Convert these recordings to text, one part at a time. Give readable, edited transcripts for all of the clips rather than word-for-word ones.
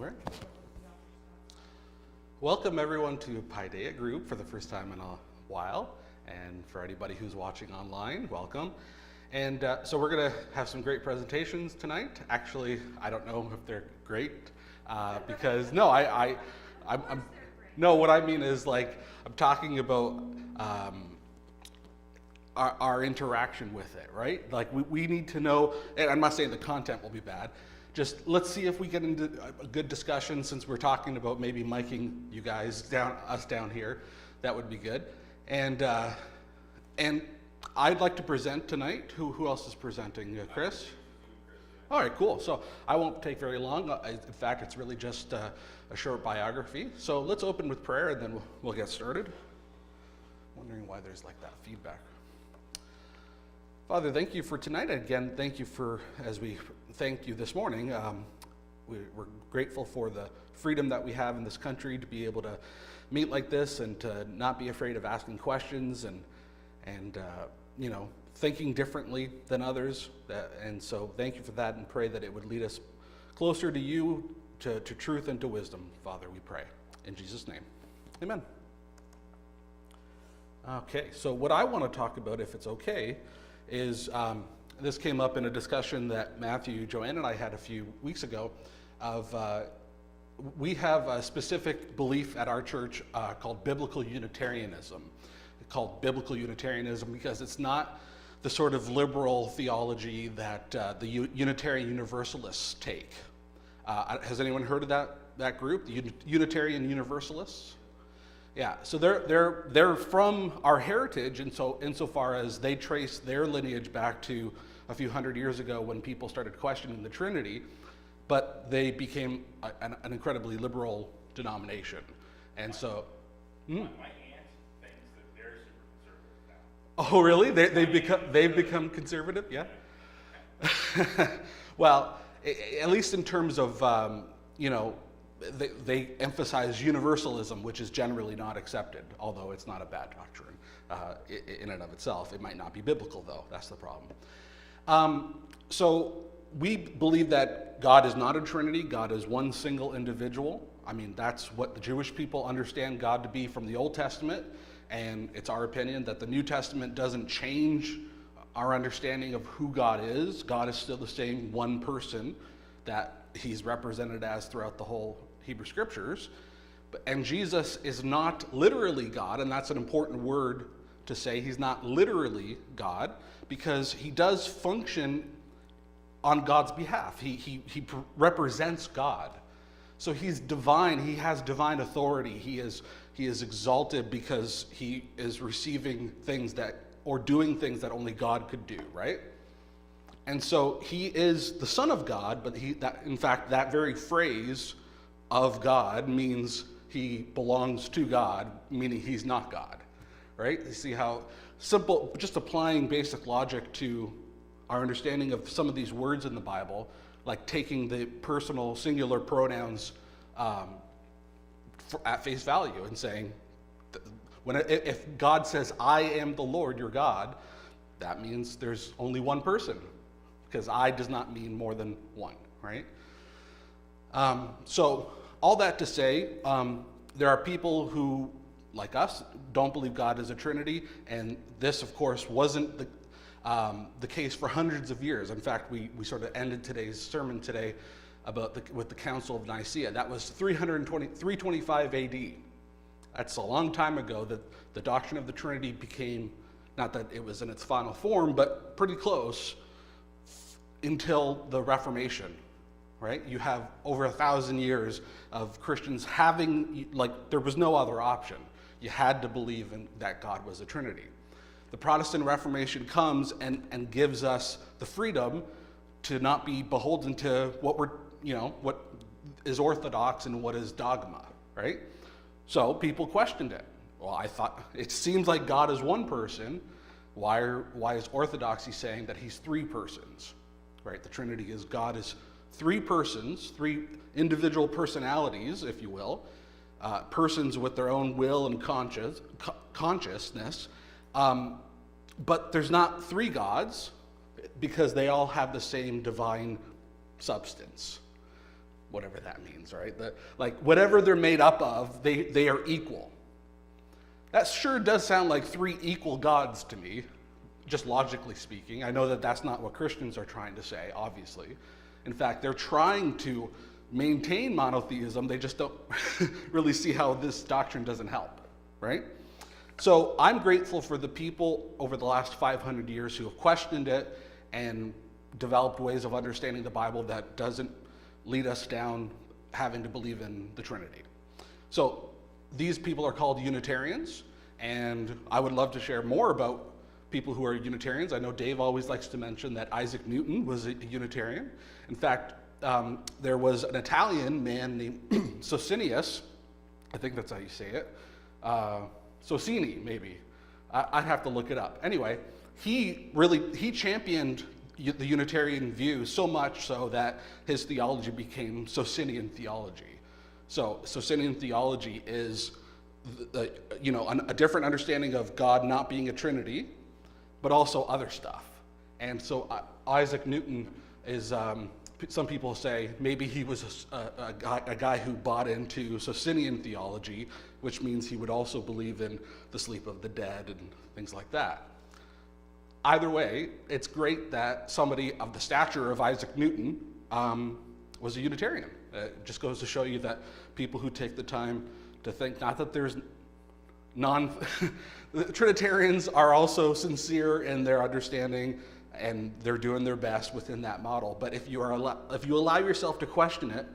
Right. Welcome everyone to Paideia group for the first time in a while, and for anybody who's watching online, welcome. And so we're going to have some great presentations tonight. Actually, I don't know if they're great because I'm no. What I mean is, like, I'm talking about our interaction with it, right? Like we need to know, and I'm not saying the content will be bad. Just let's see if we get into a good discussion, since we're talking about maybe miking you guys down here. That would be good. And I'd like to present tonight. Who else is presenting? Chris? All right, cool. So I won't take very long. In fact, it's really just a short biography. So let's open with prayer, and then we'll get started. Wondering why there's like that feedback. Father, thank you for tonight. Again, thank you for, as we thanked you this morning, we're grateful for the freedom that we have in this country to be able to meet like this and to not be afraid of asking questions and thinking differently than others. And so thank you for that, and pray that it would lead us closer to you, to truth and to wisdom. Father, we pray. In Jesus' name, amen. Okay, so what I want to talk about, if it's okay, is this came up in a discussion that Matthew, Joanne, and I had a few weeks ago of we have a specific belief at our church called biblical Unitarianism. It's called biblical Unitarianism because it's not the sort of liberal theology that the Unitarian Universalists take. Has anyone heard of that group, the Unitarian Universalists? Yeah, so they're from our heritage, and so insofar as they trace their lineage back to a few hundred years ago when people started questioning the Trinity, but they became an incredibly liberal denomination, and so. My aunt thinks that they're super conservative now. Oh, really? They've become conservative? Yeah. Well, at least in terms of They emphasize universalism, which is generally not accepted, although it's not a bad doctrine in and of itself. It might not be biblical, though. That's the problem. So we believe that God is not a Trinity. God is one single individual. I mean, that's what the Jewish people understand God to be from the Old Testament, and it's our opinion that the New Testament doesn't change our understanding of who God is. God is still the same one person that he's represented as throughout the whole Hebrew Scriptures. And Jesus is not literally God, and that's an important word to say. He's not literally God, because he does function on God's behalf. He represents God. So he's divine. He has divine authority. He is exalted because he is receiving things or doing things that only God could do, right? And so he is the Son of God, but in fact, that very phrase of God means he belongs to God, meaning he's not God, right? You see how simple, just applying basic logic to our understanding of some of these words in the Bible, like taking the personal singular pronouns at face value and saying, if God says, I am the Lord, your God, that means there's only one person, because I does not mean more than one, right? So all that to say, there are people who, like us, don't believe God is a Trinity, and this, of course, wasn't the case for hundreds of years. In fact, we sort of ended today's sermon today with the Council of Nicaea. That was 325 AD. That's a long time ago that the doctrine of the Trinity became, not that it was in its final form, but pretty close, until the Reformation, right? You have over 1,000 years of Christians having, there was no other option. You had to believe that God was a Trinity. The Protestant Reformation comes and gives us the freedom to not be beholden to what is orthodox and what is dogma, right? So people questioned it. Well, I thought, it seems like God is one person. Why is orthodoxy saying that he's three persons? Right, the Trinity is God is three persons, three individual personalities, if you will, persons with their own will and consciousness, but there's not three gods because they all have the same divine substance. whatever that means, right? Like whatever they're made up of, they are equal. That sure does sound like three equal gods to me, just logically speaking. I know that that's not what Christians are trying to say, obviously. In fact, they're trying to maintain monotheism. They just don't really see how this doctrine doesn't help, right? So I'm grateful for the people over the last 500 years who have questioned it and developed ways of understanding the Bible that doesn't lead us down having to believe in the Trinity. So these people are called Unitarians, and I would love to share more about people who are Unitarians. I know Dave always likes to mention that Isaac Newton was a Unitarian. In fact, there was an Italian man named Socinius, I think that's how you say it, Socini maybe. I'd have to look it up. Anyway, he championed the Unitarian view so much so that his theology became Socinian theology. So Socinian theology is a different understanding of God not being a Trinity, but also other stuff. And so Isaac Newton is, some people say, maybe he was a guy who bought into Socinian theology, which means he would also believe in the sleep of the dead and things like that. Either way, it's great that somebody of the stature of Isaac Newton was a Unitarian. It just goes to show you that people who take the time to think, not that there's the Trinitarians are also sincere in their understanding, and they're doing their best within that model. But if you allow yourself to question it,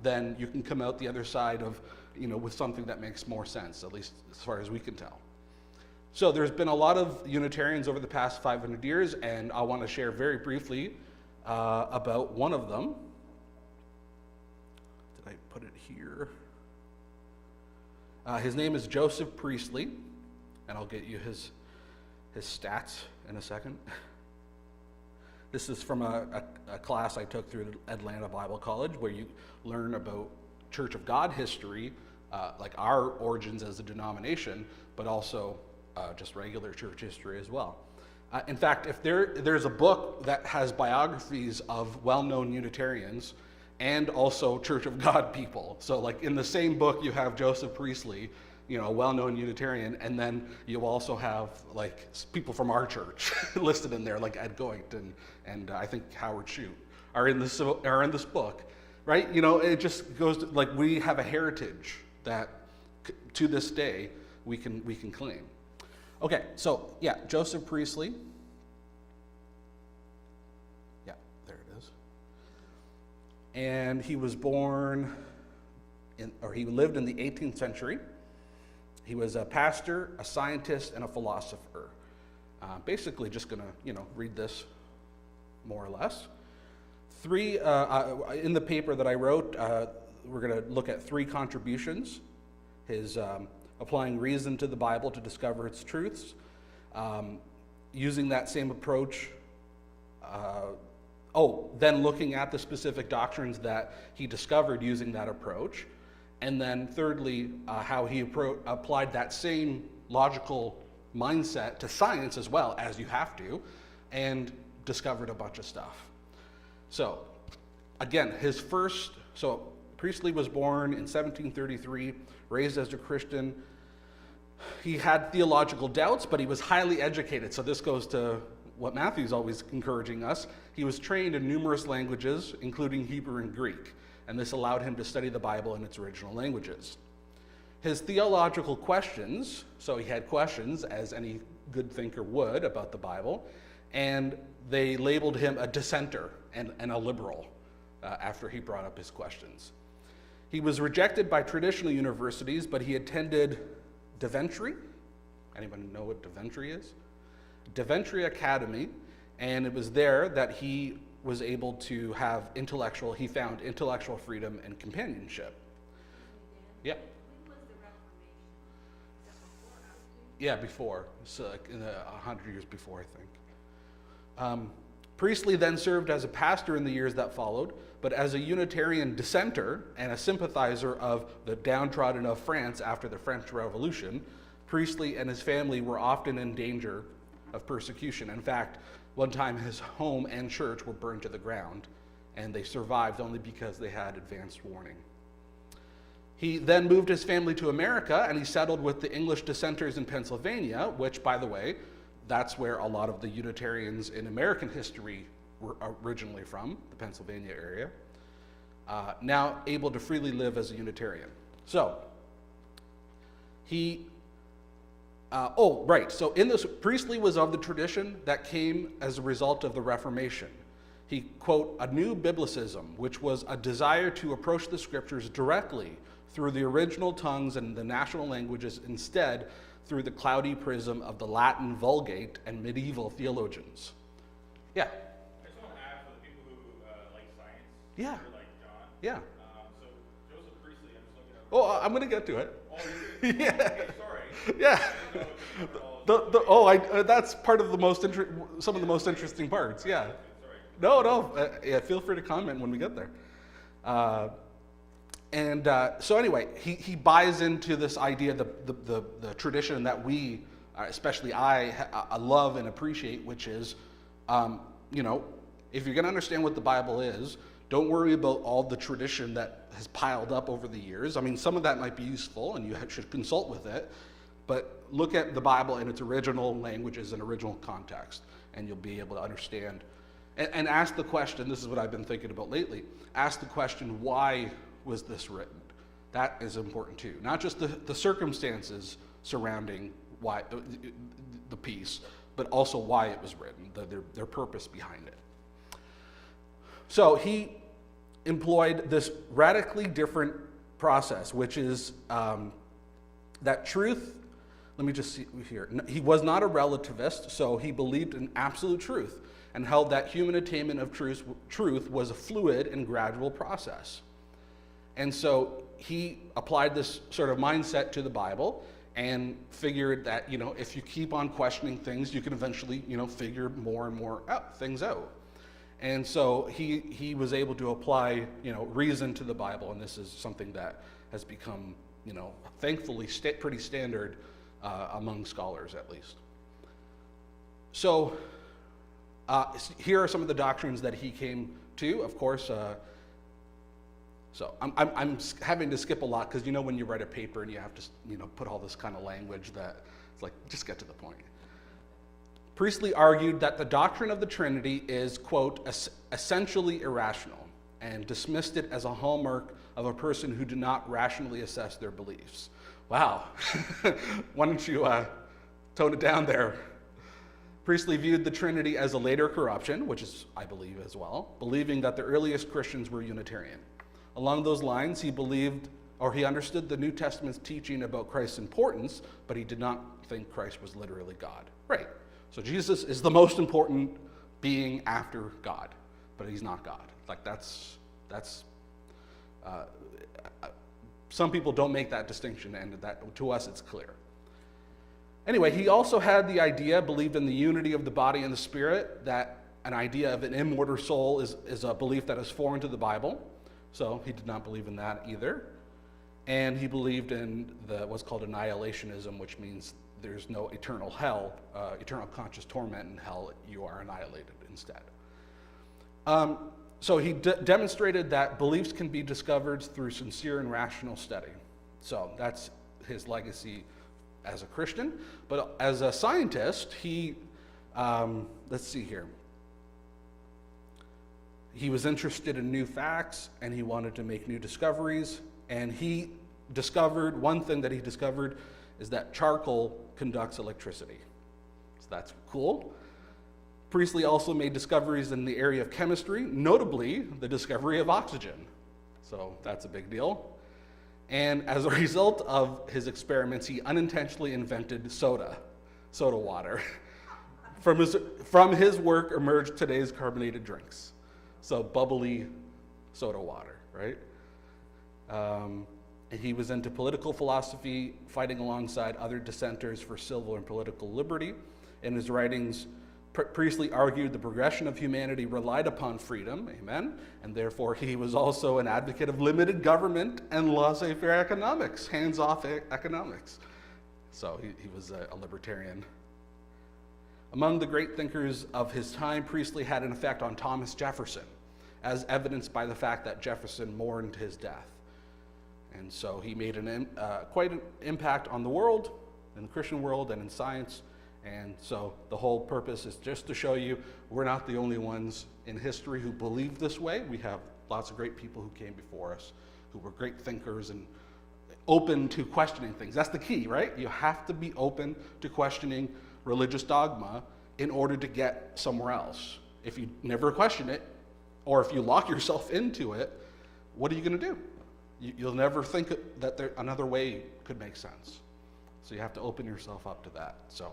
then you can come out the other side of, with something that makes more sense, at least as far as we can tell. So there's been a lot of Unitarians over the past 500 years, and I want to share very briefly about one of them. Did I put it here? His name is Joseph Priestley, and I'll get you his stats in a second. This is from a class I took through Atlanta Bible College, where you learn about Church of God history, like our origins as a denomination, but also just regular church history as well. In fact, if there's a book that has biographies of well-known Unitarians and also Church of God people. So like in the same book you have Joseph Priestley, a well-known Unitarian, and then you also have like people from our church listed in there, like Ed Goington and I think Howard Shute are in this book, right? It just goes to, like, we have a heritage that to this day we can claim. Okay, so yeah, Joseph Priestley. Yeah, there it is. And he was born he lived in the 18th century. He was a pastor, a scientist, and a philosopher. Basically just gonna, read this more or less. In the paper that I wrote, we're gonna look at three contributions. His applying reason to the Bible to discover its truths, using that same approach, then looking at the specific doctrines that he discovered using that approach, and then thirdly, how he applied that same logical mindset to science as well, as you have to, and discovered a bunch of stuff. So, again, Priestley was born in 1733, raised as a Christian. He had theological doubts, but he was highly educated. So this goes to what Matthew's always encouraging us. He was trained in numerous languages, including Hebrew and Greek, and this allowed him to study the Bible in its original languages. His theological questions, so he had questions, as any good thinker would, about the Bible, and they labeled him a dissenter and a liberal after he brought up his questions. He was rejected by traditional universities, but he attended Deventry. Anyone know what Deventry is? Deventry Academy, and it was there that he was able to have he found intellectual freedom and companionship. Yeah. When was the Reformation? Was that before or after? Yeah, before. So like in 100 years before, I think. Priestley then served as a pastor in the years that followed, but as a Unitarian dissenter and a sympathizer of the downtrodden of France after the French Revolution, Priestley and his family were often in danger of persecution. In fact, one time his home and church were burned to the ground, and they survived only because they had advanced warning. He then moved his family to America, and he settled with the English dissenters in Pennsylvania, which, by the way, that's where a lot of the Unitarians in American history were originally from, the Pennsylvania area, now able to freely live as a Unitarian. So, so in this, Priestley was of the tradition that came as a result of the Reformation. He, quote, a new biblicism, which was a desire to approach the scriptures directly through the original tongues and the national languages, instead through the cloudy prism of the Latin Vulgate and medieval theologians. Yeah. I just want to add for the people who like science, Yeah. or like John. Yeah. So Joseph Priestley, I'm just looking at. Oh, I'm going to get to it. Oh, you did? Yeah. Okay, sorry. Yeah. I didn't know if you covered all of That's part of the some of the most interesting parts. Yeah. Sorry. No. Yeah, feel free to comment when we get there. So anyway, he buys into this idea, the tradition that we, especially I love and appreciate, which is, if you're going to understand what the Bible is, don't worry about all the tradition that has piled up over the years. I mean, some of that might be useful, and you should consult with it, but look at the Bible in its original languages and original context, and you'll be able to understand. And ask the question, this is what I've been thinking about lately, ask the question, why was this written? That is important too. Not just the circumstances surrounding why the piece, but also why it was written, their purpose behind it. So he employed this radically different process, which is that truth, let me just see here. He was not a relativist, so he believed in absolute truth and held that human attainment of truth was a fluid and gradual process. And so he applied this sort of mindset to the Bible and figured that, if you keep on questioning things, you can eventually, figure more and more things out. And so he was able to apply, reason to the Bible, and this is something that has become, thankfully pretty standard among scholars at least. So here are some of the doctrines that he came to. Of course, so I'm having to skip a lot because when you write a paper and you have to put all this kind of language that it's like, just get to the point. Priestley argued that the doctrine of the Trinity is, quote, essentially irrational, and dismissed it as a hallmark of a person who did not rationally assess their beliefs. Wow. Why don't you tone it down there? Priestley viewed the Trinity as a later corruption, which is, I believe, as well, believing that the earliest Christians were Unitarian. Along those lines, he understood the New Testament's teaching about Christ's importance, but he did not think Christ was literally God. Right. So Jesus is the most important being after God, but he's not God. Like that's some people don't make that distinction, and that to us it's clear. Anyway, he also had the idea, believed in the unity of the body and the spirit, that an idea of an immortal soul is a belief that is foreign to the Bible. So he did not believe in that either. And he believed in what's called annihilationism, which means there's no eternal hell, eternal conscious torment in hell. You are annihilated instead. So he demonstrated that beliefs can be discovered through sincere and rational study. So that's his legacy as a Christian. But as a scientist, he, let's see here. He was interested in new facts, and he wanted to make new discoveries. And he discovered, one thing that he discovered is that charcoal conducts electricity. So that's cool. Priestley also made discoveries in the area of chemistry, notably the discovery of oxygen. So that's a big deal. And as a result of his experiments, he unintentionally invented soda water. From his work emerged today's carbonated drinks. So bubbly soda water, right? He was into political philosophy, fighting alongside other dissenters for civil and political liberty. In his writings, Priestley argued the progression of humanity relied upon freedom, amen, and therefore he was also an advocate of limited government and laissez-faire economics, hands-off economics. So he was a libertarian. Among the great thinkers of his time, Priestley had an effect on Thomas Jefferson, as evidenced by the fact that Jefferson mourned his death. And so he made quite an impact on the world, in the Christian world, and in science. And so the whole purpose is just to show you we're not the only ones in history who believe this way. We have lots of great people who came before us, who were great thinkers and open to questioning things. That's the key, right? You have to be open to questioning religious dogma in order to get somewhere else. If you never question it, or if you lock yourself into it, what are you going to do? You'll never think that another way could make sense. So you have to open yourself up to that. So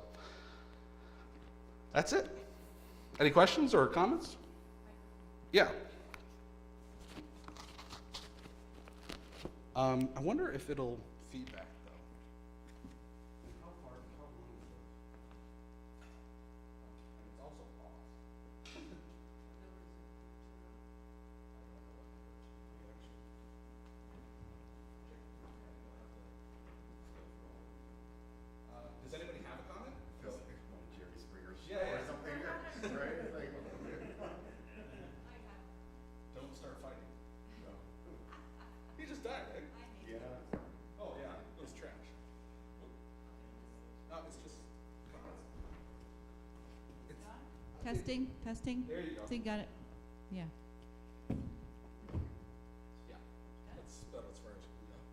that's it. Any questions or comments? Yeah. I wonder if it'll feedback though. How long is it? And it's also paused. Does anybody have a comment? Feels like one of Jerry Springer's show Yeah, or yeah. something, right? It's like, Don't start fighting. no. He just died, right? Yeah. Oh yeah, it was trash. It's just. Testing, testing. There you go. So you got it? Yeah. Yeah. That's about as far as we can go.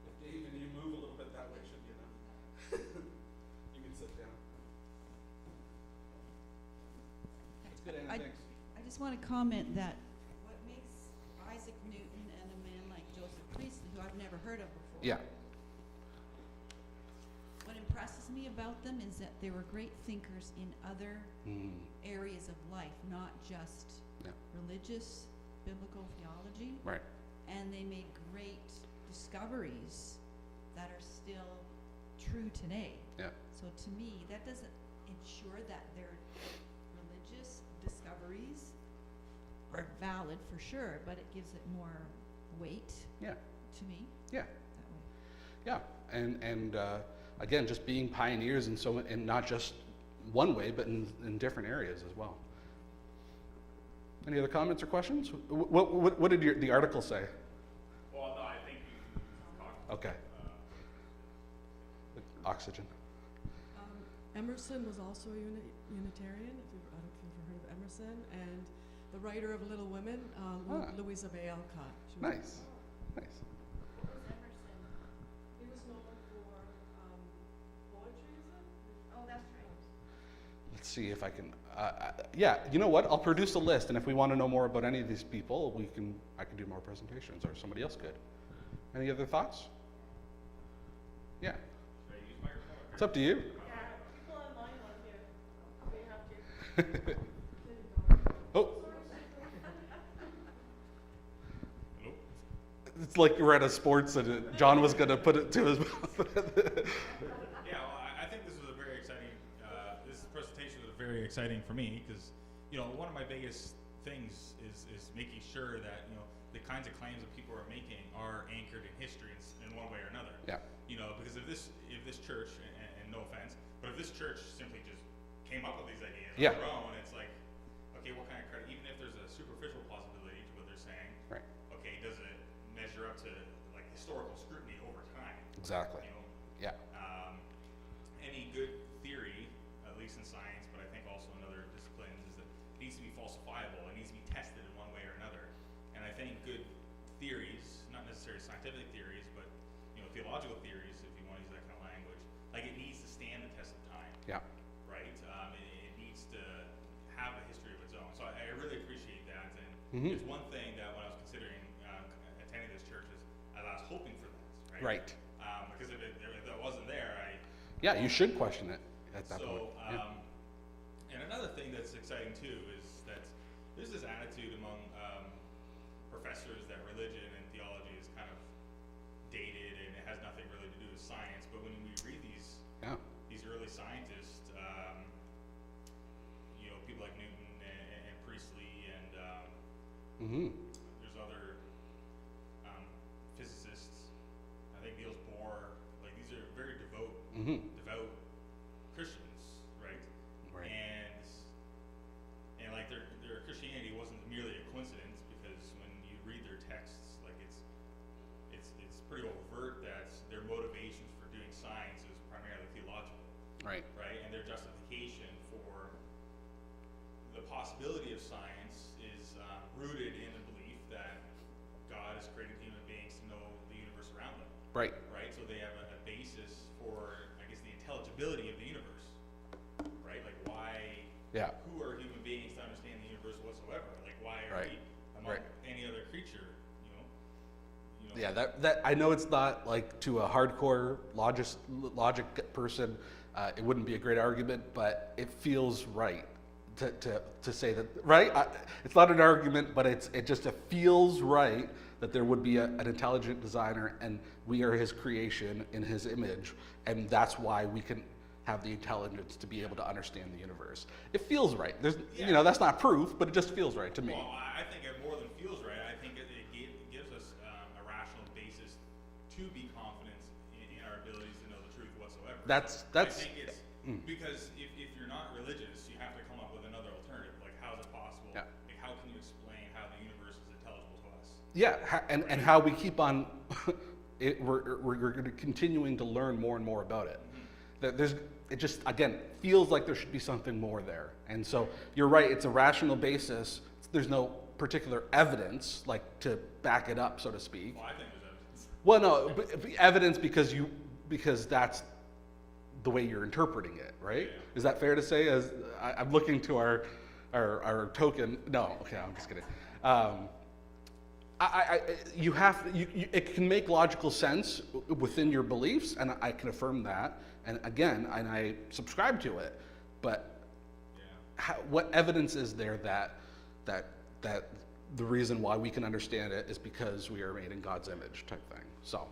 If Dave and you move a little bit that way, should be enough. You can sit down. That's good, Anna, I- thanks. I just want to comment that what makes Isaac Newton and a man like Joseph Priestley, who I've never heard of before. Yeah. What impresses me about them is that they were great thinkers in other Mm, areas of life, not just Yeah. religious, biblical theology. right. And they made great discoveries that are still true today. Yeah. So to me, that doesn't ensure that their religious discoveries are Right. valid for sure, but it gives it more weight Yeah. to me Yeah. that way. Yeah. And again, just being pioneers in not just one way, but in different areas as well. Any other comments or questions? What did the article say? Well, no, I think you talked. Okay. Oxygen. Emerson was also a Unitarian, I don't know if you've heard of Emerson, and the writer of Little Women, Louisa May Alcott. She was- Nice. Nice. What was Emerson? He was known for poetry, is it? Oh, that's right. Let's see if I can. Yeah, you know what? I'll produce a list, and if we want to know more about any of these people, I can do more presentations, or somebody else could. Any other thoughts? Yeah. Should I use microphone? It's up to you. Yeah, people online want to hear. They have to. Oh, Hello? it's like we're at a sports, and John was going to put it to his mouth. Yeah, well, I think this was a very exciting, this presentation was very exciting for me because, you know, one of my biggest things is making sure that, you know, the kinds of claims that people are making are anchored in history in one way or another. Yeah. You know, because if this church, and no offense, but if this church simply just came up with these ideas Yeah. on their own, it's like, okay, what kind of credit, even if there's a superficial plausibility to what they're saying, Right. okay, does it measure up to like historical scrutiny over time? Exactly. You know, Yeah. any good theory, at least in science, but I think also in other disciplines, is that it needs to be falsifiable. It needs to be tested in one way or another. And I think good theories, not necessarily scientific theories, but you know, theological theories, if you want to use that kind of language, like it needs to stand the test of time, Yeah. right? It needs to have a history of its own. So I really appreciate that. And Mhm. it's one thing that when I was considering attending this church, is I was hoping for this, right? Right. Because if it wasn't there, Yeah, you should question it at that point. so, Yeah. and another thing that's exciting too is that there's this attitude among professors that religion and theology is kind of dated and it has nothing really to do with science. But when we read Yeah. these early scientists, you know, people like Newton and Priestley and Mm-hmm. there's other physicists. I think Niels Bohr. Like these are very devout Mm-hmm. Christians, right? Right. And like they're motivations for doing science is primarily theological, Right. right? And their justification for the possibility of science is rooted in the belief that God has created human beings to know the universe around them, Right. right? So they have a basis for, I guess, the intelligibility of the universe, right? Like why, Yeah. who are human beings to understand the universe whatsoever? Like why are Right. we among Right. any other creature, you know? Yeah, that I know it's not like to a hardcore logic person, it wouldn't be a great argument, but it feels right to say that, right? It's not an argument, but it just feels right that there would be an intelligent designer, and we are his creation in his image, and that's why we can have the intelligence to be able to understand the universe. It feels right. There's, that's not proof, but it just feels right to me. Well, I think it more than feels right. I think it gives us a rational basis to be confident in our abilities to know the truth whatsoever. That's I think it's because if you're not religious, you have to come up with another alternative. Like, how is it possible? Yeah. Like, how can you explain how the universe is intelligible to us? Yeah, and how we keep on, we're continuing to learn more and more about it. That it just, again, feels like there should be something more there. And so you're right, it's a rational basis. There's no particular evidence, like, to back it up, so to speak. Well, I think there's evidence. Well, no, but evidence because that's the way you're interpreting it, right? Yeah. Is that fair to say? As I'm looking to our token. No, okay, I'm just kidding. It can make logical sense within your beliefs, and I can affirm that. And again, and I subscribe to it. But what evidence is there that the reason why we can understand it is because we are made in God's image, type thing? So,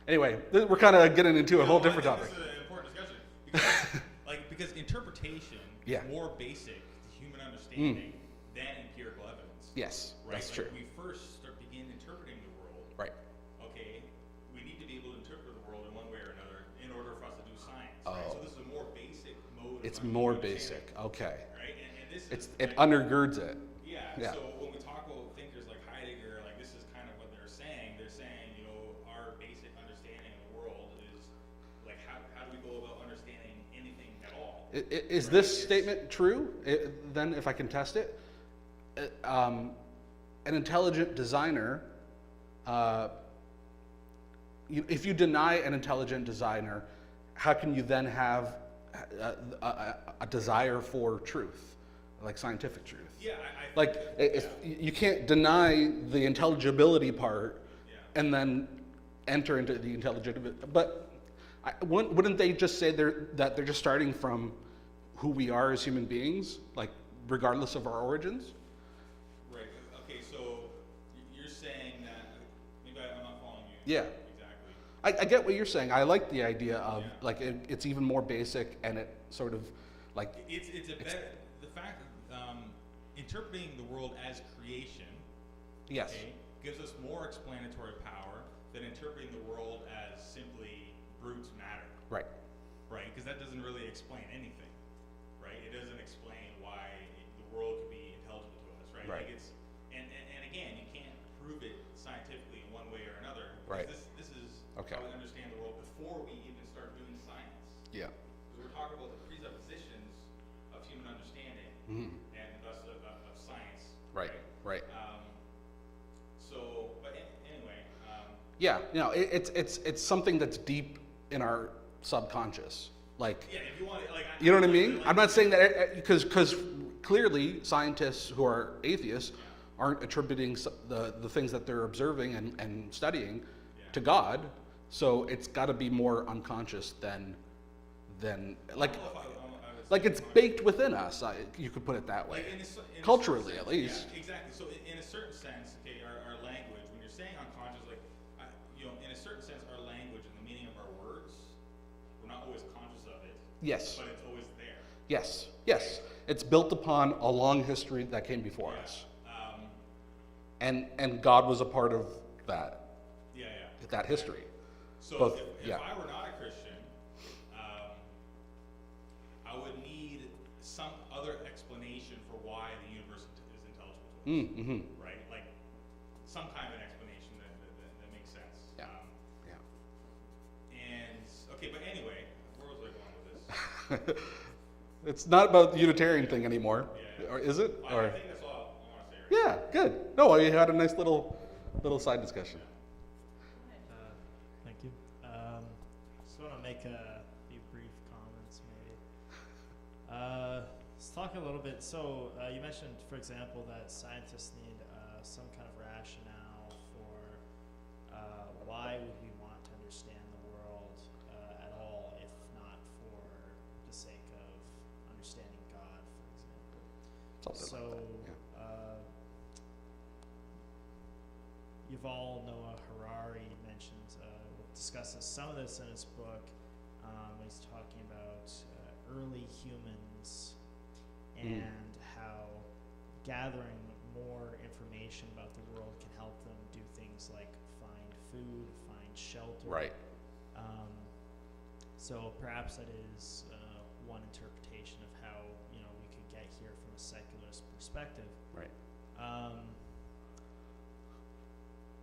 anyway, we're kind of getting into a whole different topic. This is an important discussion because, because interpretation Yeah. is more basic to human understanding than empirical evidence. Yes, Right? that's Like, true. we first begin interpreting the world. Right. Okay, we need to be able to interpret the world in one way or another in order for us to do science. Right? Oh. So this is a more basic mode. It's of more understanding, basic. Okay. Right, and this It is undergirds it. yeah. Yeah. So when we talk about thinkers like Heidegger, like this is kind of what they're saying. They're saying, our basic understanding of the world is like how do we go about understanding anything at all? Is Right, this it's- statement true? Then, if I can test it, an intelligent designer. If you deny an intelligent designer, how can you then have a desire for truth, like scientific truth? Yeah, I Like, if you can't deny the intelligibility part Yeah. and then enter into the intelligibility. But wouldn't they just say that they're just starting from who we are as human beings, like regardless of our origins? right. Okay, so you're saying that maybe I'm not following you. Yeah. Exactly. I get what you're saying. I like the idea of Yeah. like it's even more basic, and it sort of like It's a better the fact that interpreting the world as creation. yes, Okay, gives us more explanatory power than interpreting the world as simply brute matter, right, right? Because that doesn't really explain anything, right? It doesn't explain why the world could be intelligible to us, right? Right. Like it's and again, you can't prove it scientifically in one way or another. Right. Because this is Okay. how we understand the world before we even start doing science. yeah, Because we're talking about the presuppositions of human understanding and thus of science. right, right. But anyway, Yeah, it's something that's deep in our subconscious, like. yeah, if you want, like, You know what I mean? I'm not saying that because clearly scientists who are atheists aren't attributing the things that they're observing and studying to God. So it's got to be more unconscious than like I don't know if I would like say it's unconscious. baked within us. You could put it that way. Like in a certain Culturally, sense, at least. Yeah, exactly. So in a certain sense, okay, our language, when you're saying unconscious, like, in a certain sense, our language and the meaning of our words, we're not always conscious of it, Yes, but it's always there. yes. It's built upon a long history that came before us, and God was a part of that Yeah. that history. So Both- if yeah. I were not a Christian, I would need some other explanation for why the universe is intelligible to us, Mm-hmm. right? Like some kind of an explanation that makes sense. Yeah. Yeah. It's not about the Unitarian thing anymore, Yeah. or is it? I Or think that's all I want to say. Right? yeah, good. No, you had a nice little side discussion. Thank you. Just want to make a few brief comments, maybe. Let's talk a little bit. So you mentioned, for example, that scientists need some kind of rationale for why would we want to understand the world at all, if not for the sake of understanding God, for example. Something So, like that. Yeah. Yuval Noah Harari mentions, discusses some of this in his book. He's talking about early humans and how gathering more information about the world can help them do things like find food, find shelter. Right. So perhaps that is one interpretation of how we could get here from a secularist perspective. Right.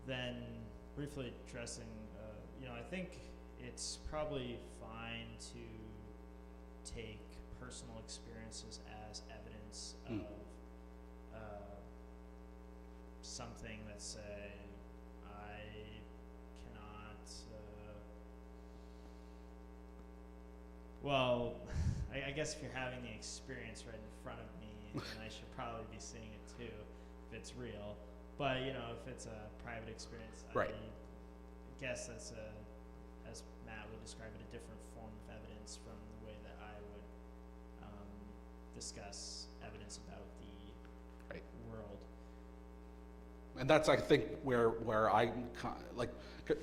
Then briefly addressing, I think it's probably fine to take personal experiences as evidence of something that say I cannot. Well, I guess if you're having the experience right in front of me, then I should probably be seeing it too, if it's real. But if it's a private experience, Right. I guess that's as Matt would describe it, a different form of evidence from the way that I would discuss evidence about the Right. world. And that's, I think, where I like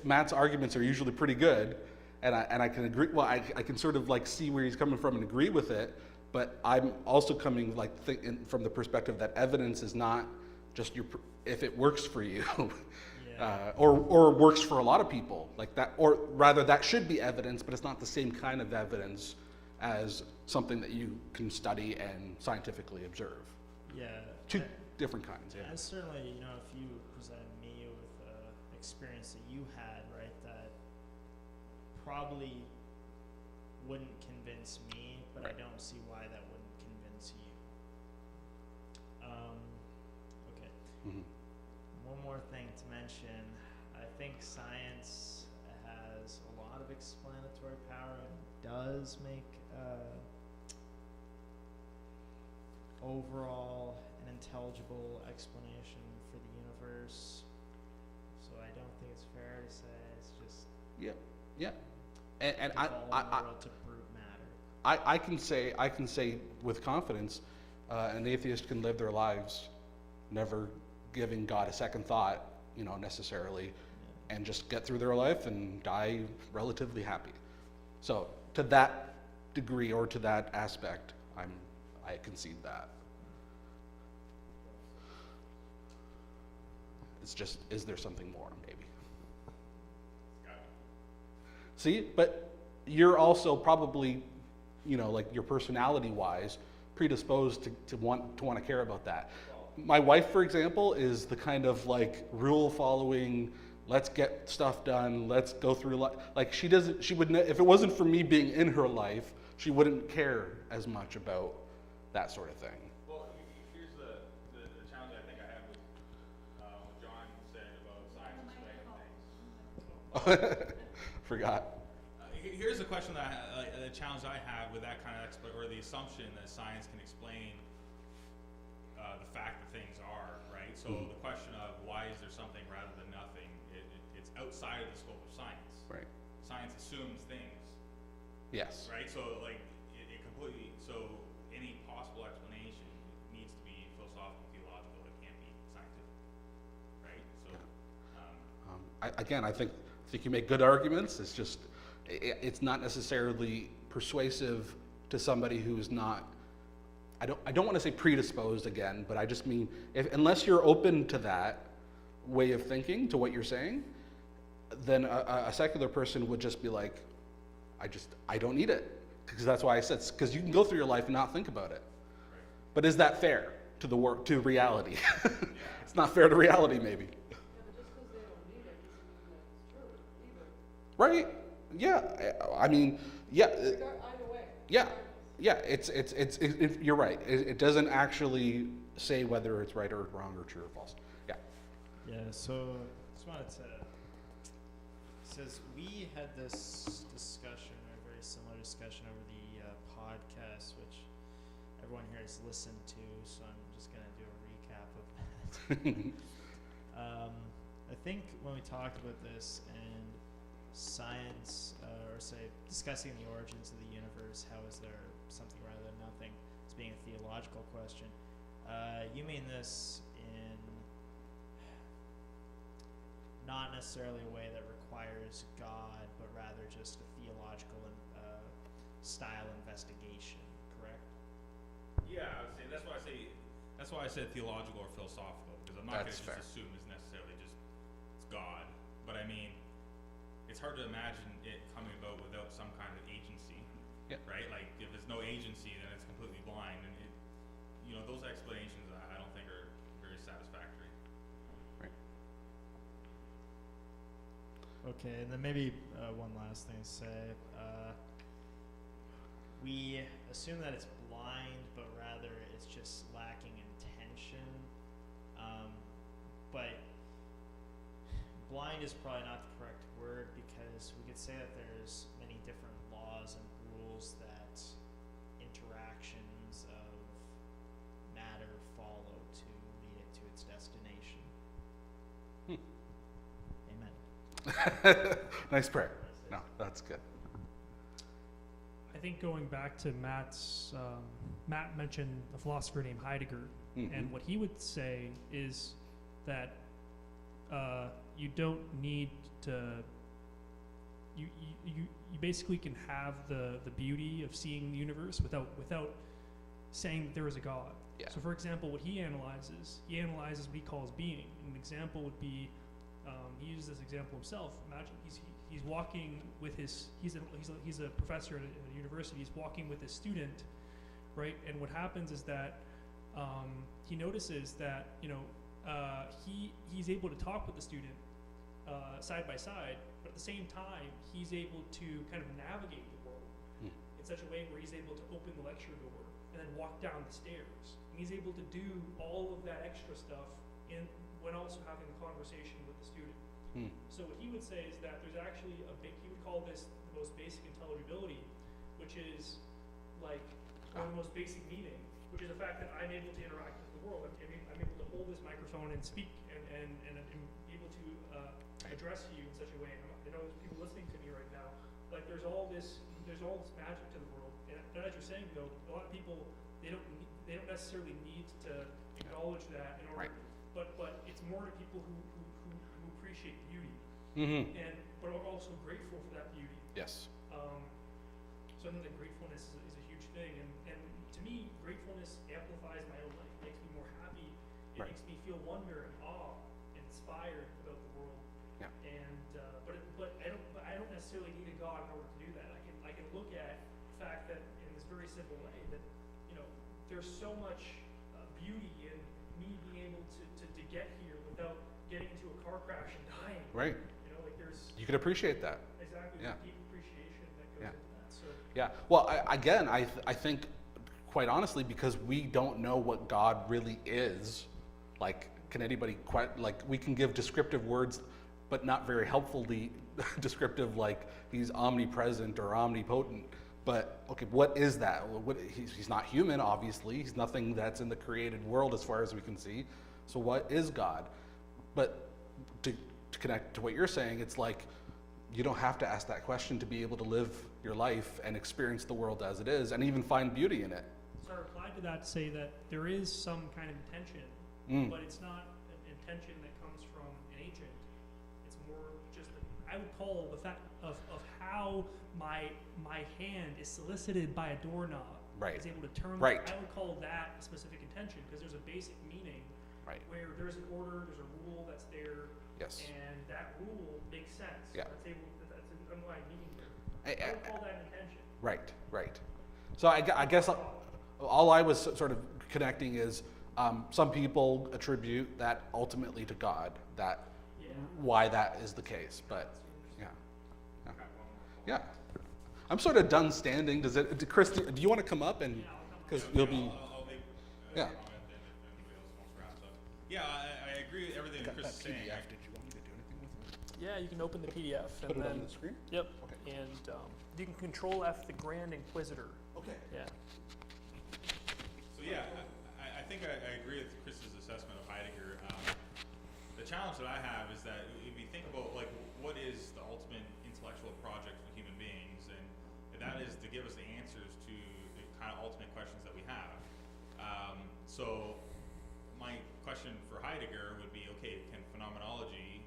Matt's arguments are usually pretty good, and I can agree. Well, I can sort of like see where he's coming from and agree with it, but I'm also coming from the perspective that evidence is not just if it works for you, Yeah. or works for a lot of people like that, or rather that should be evidence, but it's not the same kind of evidence as something that you can study and scientifically observe. Yeah. Two different kinds. Yeah. And certainly, if you presented me with an experience that you had, right, that probably wouldn't convince me, but Right. I don't see why that wouldn't convince you. Okay. Mhm. One more thing to mention. I think science has a lot of explanatory power and does make overall an intelligible explanation for the universe. So I don't think it's fair to say it's just Yeah. And I, all I, in the I, world to prove matter. I can say with confidence, an atheist can live their lives never giving God a second thought, necessarily, and just get through their life and die relatively happy. So to that degree or to that aspect, I concede that. It's just, is there something more? Maybe. See, but you're also probably, like your personality-wise, predisposed to want to care about that. My wife, for example, is the kind of like rule-following, let's get stuff done, let's go through life. Like she would, if it wasn't for me being in her life, she wouldn't care as much about that sort of thing. Well, here's the challenge I think I have with what John said about science explaining things. Forgot. Here's the question the challenge I have with that kind of or the assumption that science can explain the fact that things are, right? So the question of why is there something rather than nothing, it's outside of the scope of science. Right. Science assumes things, Yes. right? So like it completely, so any possible explanation needs to be philosophical, theological. It can't be scientific, right? So I think you make good arguments. It's just, it's not necessarily persuasive to somebody who is not, I don't want to say predisposed again, but I just mean, unless you're open to that way of thinking, to what you're saying, then a secular person would just be like, I don't need it. Because that's why I said, because you can go through your life and not think about it. But is that fair to to reality? It's not fair to reality, maybe. Yeah, but just because they don't need it doesn't mean that it's true either. Right? Yeah. I mean, yeah. Either way. Yeah. yeah, you're right. It doesn't actually say whether it's right or wrong or true or false. Yeah. Yeah, so just wanted to. It says we had this discussion, or a very similar discussion, over the podcast, which everyone here has listened to. So I'm just gonna do a recap of that. I think when we talked about this and science, or say discussing the origins of the universe, how is there something rather than nothing, as being a theological question. You mean this in not necessarily a way that requires God, but rather just a theological style investigation, correct? Yeah, I would say that's why I said theological or philosophical, because I'm not going to That's just fair. assume it's necessarily just it's God. But I mean, it's hard to imagine it coming about without some kind of agency, Yeah. right? Like if there's no agency, then it's completely blind, and those explanations I don't think are very satisfactory. Right. Okay, and then maybe one last thing to say. We assume that it's blind, but rather it's just lacking intention. But blind is probably not the correct word, because we could say that there's many different laws and rules that interactions of matter follow to lead it to its destination. Amen. Nice prayer. No, that's good. I think going back to Matt's, Matt mentioned a philosopher named Heidegger, and what he would say is that you don't need to. You basically can have the beauty of seeing the universe without saying that there is a God. Yeah. So, for example, what he analyzes what he calls being. An example would be, he uses this example himself. Imagine he's walking with he's a professor at a university. He's walking with his student, right? And what happens is that he notices that he's able to talk with the student side by side, but at the same time he's able to kind of navigate the world in such a way where he's able to open the lecture door and then walk down the stairs. And he's able to do all of that extra stuff when also having a conversation with the student. So what he would say is that there's actually he would call this the most basic intelligibility, which is like one of the most basic meaning, which is the fact that I'm able to interact with the world. I'm able to hold this microphone and speak and I'm able to address you in such a way. I know there's people listening to me right now. Like there's all this magic to the world. And as you're saying though, a lot of people they don't necessarily need to acknowledge that in order. Right. But it's more to people who appreciate beauty but are also grateful for that beauty. Yes. So I think that gratefulness is a huge thing, and to me, gratefulness amplifies my own life. It makes me more happy. It Right. makes me feel wonder and awe and inspired about the world. Yeah. And but I don't necessarily need a God in order to do that. I can look at the fact that in this very simple way that there's so much beauty in me being able to get here without getting into a car crash and dying. Right. Like there's You could appreciate that. exactly Yeah. deep appreciation that goes Yeah. into that. So Yeah. Well, I think, quite honestly, because we don't know what God really is. Like, can anybody we can give descriptive words, but not very helpfully descriptive, like he's omnipresent or omnipotent. But okay, what is that? Well, he's not human, obviously. He's nothing that's in the created world as far as we can see. So what is God? But to connect to what you're saying, it's like you don't have to ask that question to be able to live your life and experience the world as it is and even find beauty in it. So I replied to that to say that there is some kind of intention, but it's not an intention that comes from an agent. It's more just, I would call the fact of how my hand is solicited by a doorknob, Right. is able to turn. Right. I would call that a specific intention because there's a basic meaning Right. where there's an order, there's a rule that's there, Yes. and that rule makes sense. Yeah. That's an underlying meaning there. I would call that an intention. Right. So I guess all I was sort of connecting is some people attribute that ultimately to God, why that is the case. But yeah. I'm sort of done standing. Chris, do you want to come up and, because you'll be, I'll make yeah. comment then if anybody else wants to wrap up. Yeah, I agree with everything that Chris is saying. Did you want me to do anything with it? Yeah, you can open the PDF Put and it then on the screen? yep, Okay. and you can Control F the Grand Inquisitor. Okay. Yeah. So yeah, I think I agree with Chris's assessment of Heidegger. The challenge that I have is that if you think about like what is the ultimate intellectual project for human beings, and that is to give us the answers to the kind of ultimate questions that we have. So my question for Heidegger would be, okay, can phenomenology,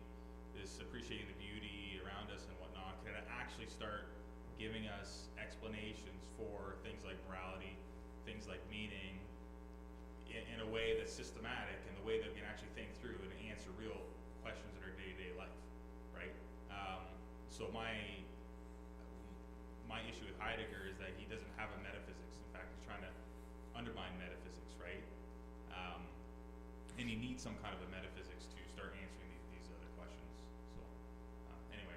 this appreciating the beauty around us and whatnot, can it actually start giving us explanations for things like morality, things like meaning, in a way that's systematic, and the way that we can actually think through and answer real questions in our day-to-day life, right? So my issue with Heidegger is that he doesn't have a metaphysics. In fact, he's trying to undermine metaphysics, right? And he needs some kind of a metaphysics to start answering these other questions. So anyway.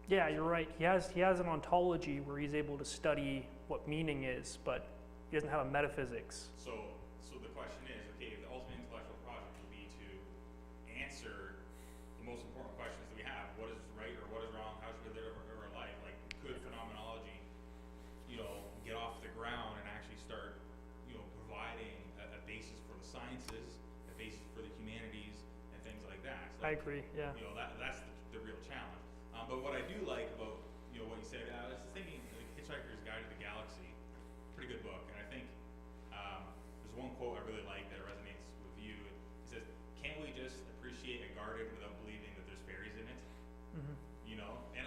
Yeah, you're right. He has an ontology where he's able to study what meaning is, but he doesn't have a metaphysics. So the question is, okay, the ultimate intellectual project would be to answer the most important questions that we have. What is right or what is wrong? How should we live our life? Like, could phenomenology, get off the ground and actually start, providing a basis for the sciences, a basis for the humanities, and things like that? So, I agree. Yeah. That's the real challenge. But what I do like about, what you said, I was thinking, like, Hitchhiker's Guide to the Galaxy, pretty good book, and I think there's one quote I really like that resonates with you. It says, "Can't we just appreciate a garden without believing that there's fairies in it?" Mm-hmm.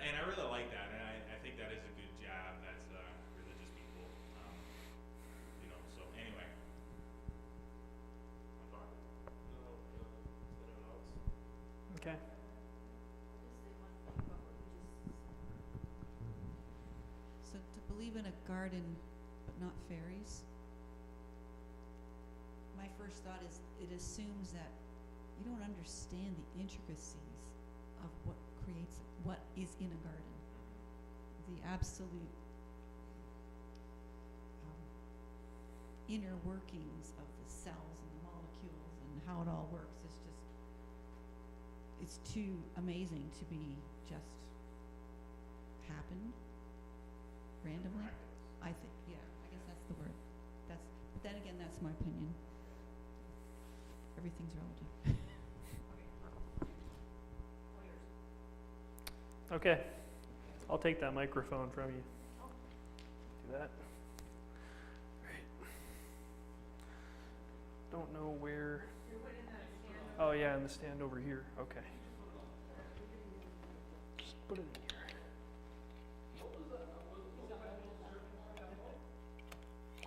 And I really like that, and I think that is a good jab. That's religious people. So anyway. Okay. So to believe in a garden but not fairies, my first thought is it assumes that you don't understand the intricacies of what is in a garden. The absolute inner workings of the cells and the molecules and how it all works is just, it's too amazing to be just happened randomly. I think, yeah, I guess that's the word. But then again, that's my opinion. Everything's relative. Okay. I'll take that microphone from you. Do that. Right. Don't know where. Oh yeah, in the stand over here. Okay. Just put it in here.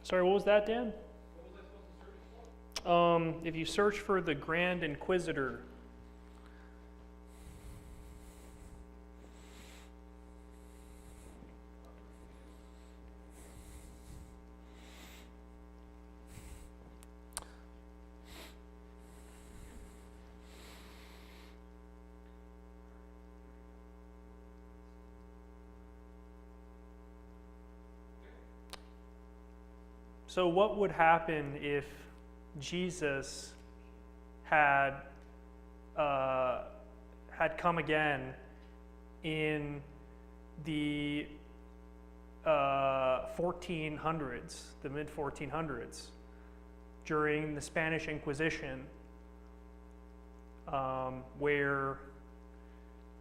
Sorry, what was that, Dan? If you search for the Grand Inquisitor. So what would happen if Jesus had come again in the 1400s, the mid 1400s, during the Spanish Inquisition, where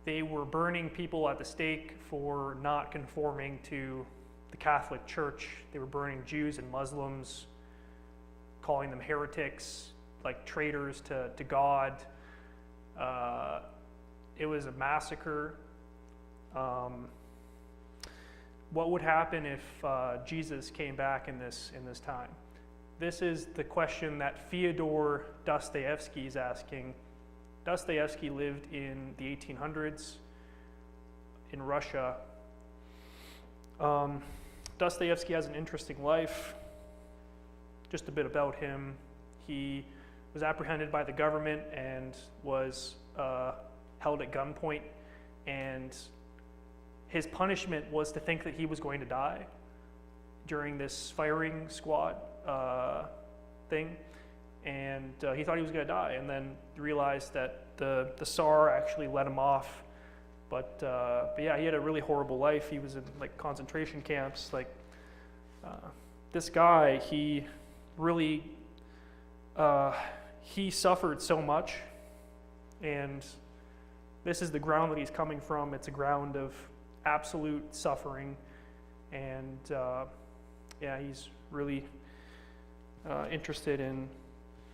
they were burning people at the stake for not conforming to the Catholic Church. They were burning Jews and Muslims, calling them heretics, like traitors to God. It was a massacre. What would happen if Jesus came back in this time? This is the question that Fyodor Dostoevsky is asking. Dostoevsky lived in the 1800s in Russia. Dostoevsky has an interesting life. Just a bit about him. He was apprehended by the government and was held at gunpoint, and his punishment was to think that he was going to die during this firing squad thing, and he thought he was going to die, and then realized that the Tsar actually let him off. But yeah, he had a really horrible life. He was in like concentration camps. Like this guy, he really he suffered so much, and this is the ground that he's coming from. It's a ground of absolute suffering, and yeah, he's really interested in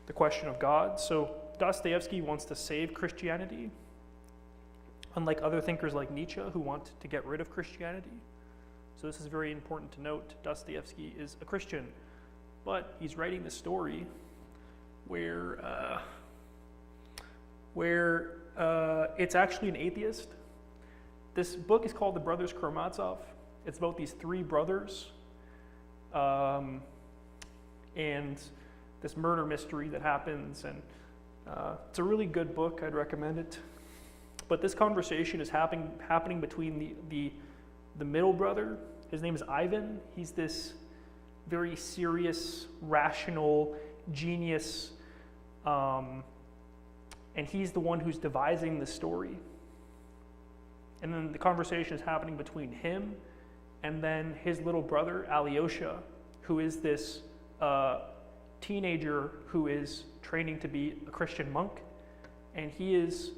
the question of God. So Dostoevsky wants to save Christianity, unlike other thinkers like Nietzsche who want to get rid of Christianity. So this is very important to note. Dostoevsky is a Christian, but he's writing this story where it's actually an atheist. This book is called The Brothers Karamazov. It's about these three brothers and this murder mystery that happens, and it's a really good book. I'd recommend it. But this conversation is happening between the middle brother. His name is Ivan. He's this very serious, rational genius, and he's the one who's devising the story. And then the conversation is happening between him and then his little brother, Alyosha, who is this teenager who is training to be a Christian monk. And he is,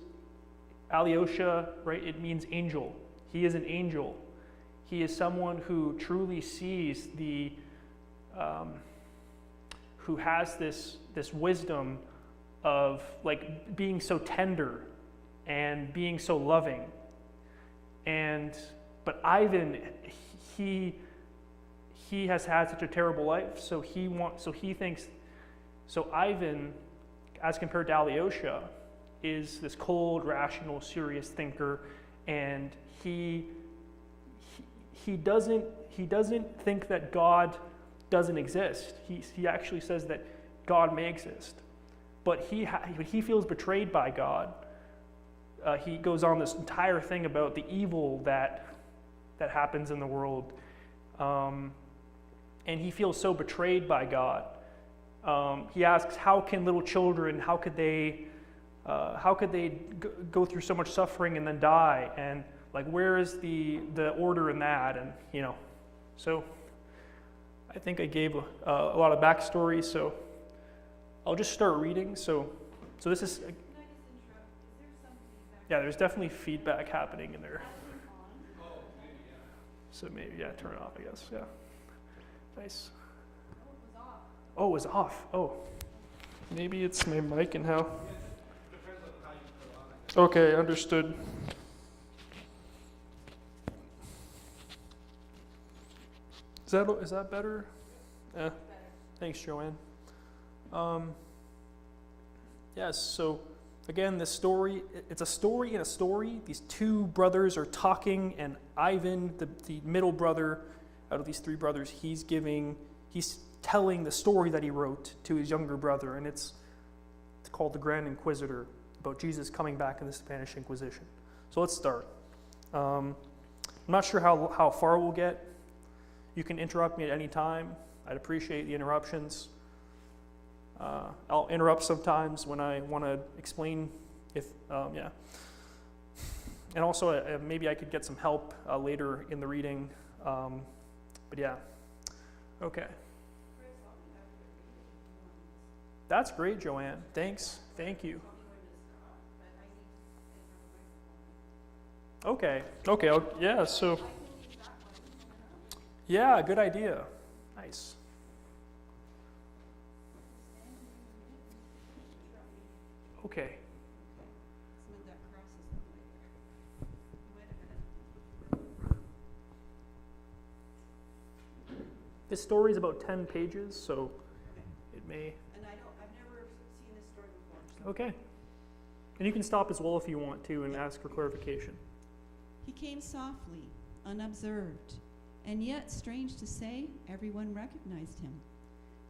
Alyosha, right, it means angel. He is an angel. He is someone who truly sees who has this wisdom of like being so tender and being so loving. But Ivan, he has had such a terrible life, so Ivan, as compared to Alyosha, is this cold, rational, serious thinker, and he doesn't think that God doesn't exist. He actually says that God may exist, but he feels betrayed by God. He goes on this entire thing about the evil that happens in the world, and he feels so betrayed by God. He asks, how can little children, how could they go through so much suffering and then die? And like, where is the order in that? And so I think I gave a lot of backstory. So I'll just start reading. So this is. Can I just interrupt? Is there some feedback? Yeah, there's definitely feedback happening in there. So maybe, yeah, turn it off, I guess. Yeah. Nice. Oh, it was off. Oh. Maybe it's my mic and how. Okay, understood. Is that better? Yeah. Thanks, Joanne. Yes, so again, this story, it's a story in a story. These two brothers are talking, and Ivan, the middle brother out of these three brothers, he's telling the story that he wrote to his younger brother, and it's called The Grand Inquisitor, about Jesus coming back in the Spanish Inquisition. So let's start. I'm not sure how far we'll get. You can interrupt me at any time. I'd appreciate the interruptions. I'll interrupt sometimes when I want to explain yeah. And also maybe I could get some help later in the reading. But yeah. Okay. That's great, Joanne. Thanks. Thank you. Okay. Yeah, so. Yeah, good idea. Nice. Okay. This story is about 10 pages, so it may. And I've never seen this story before. Okay. And you can stop as well if you want to and ask for clarification. He came softly, unobserved, and yet, strange to say, everyone recognized him.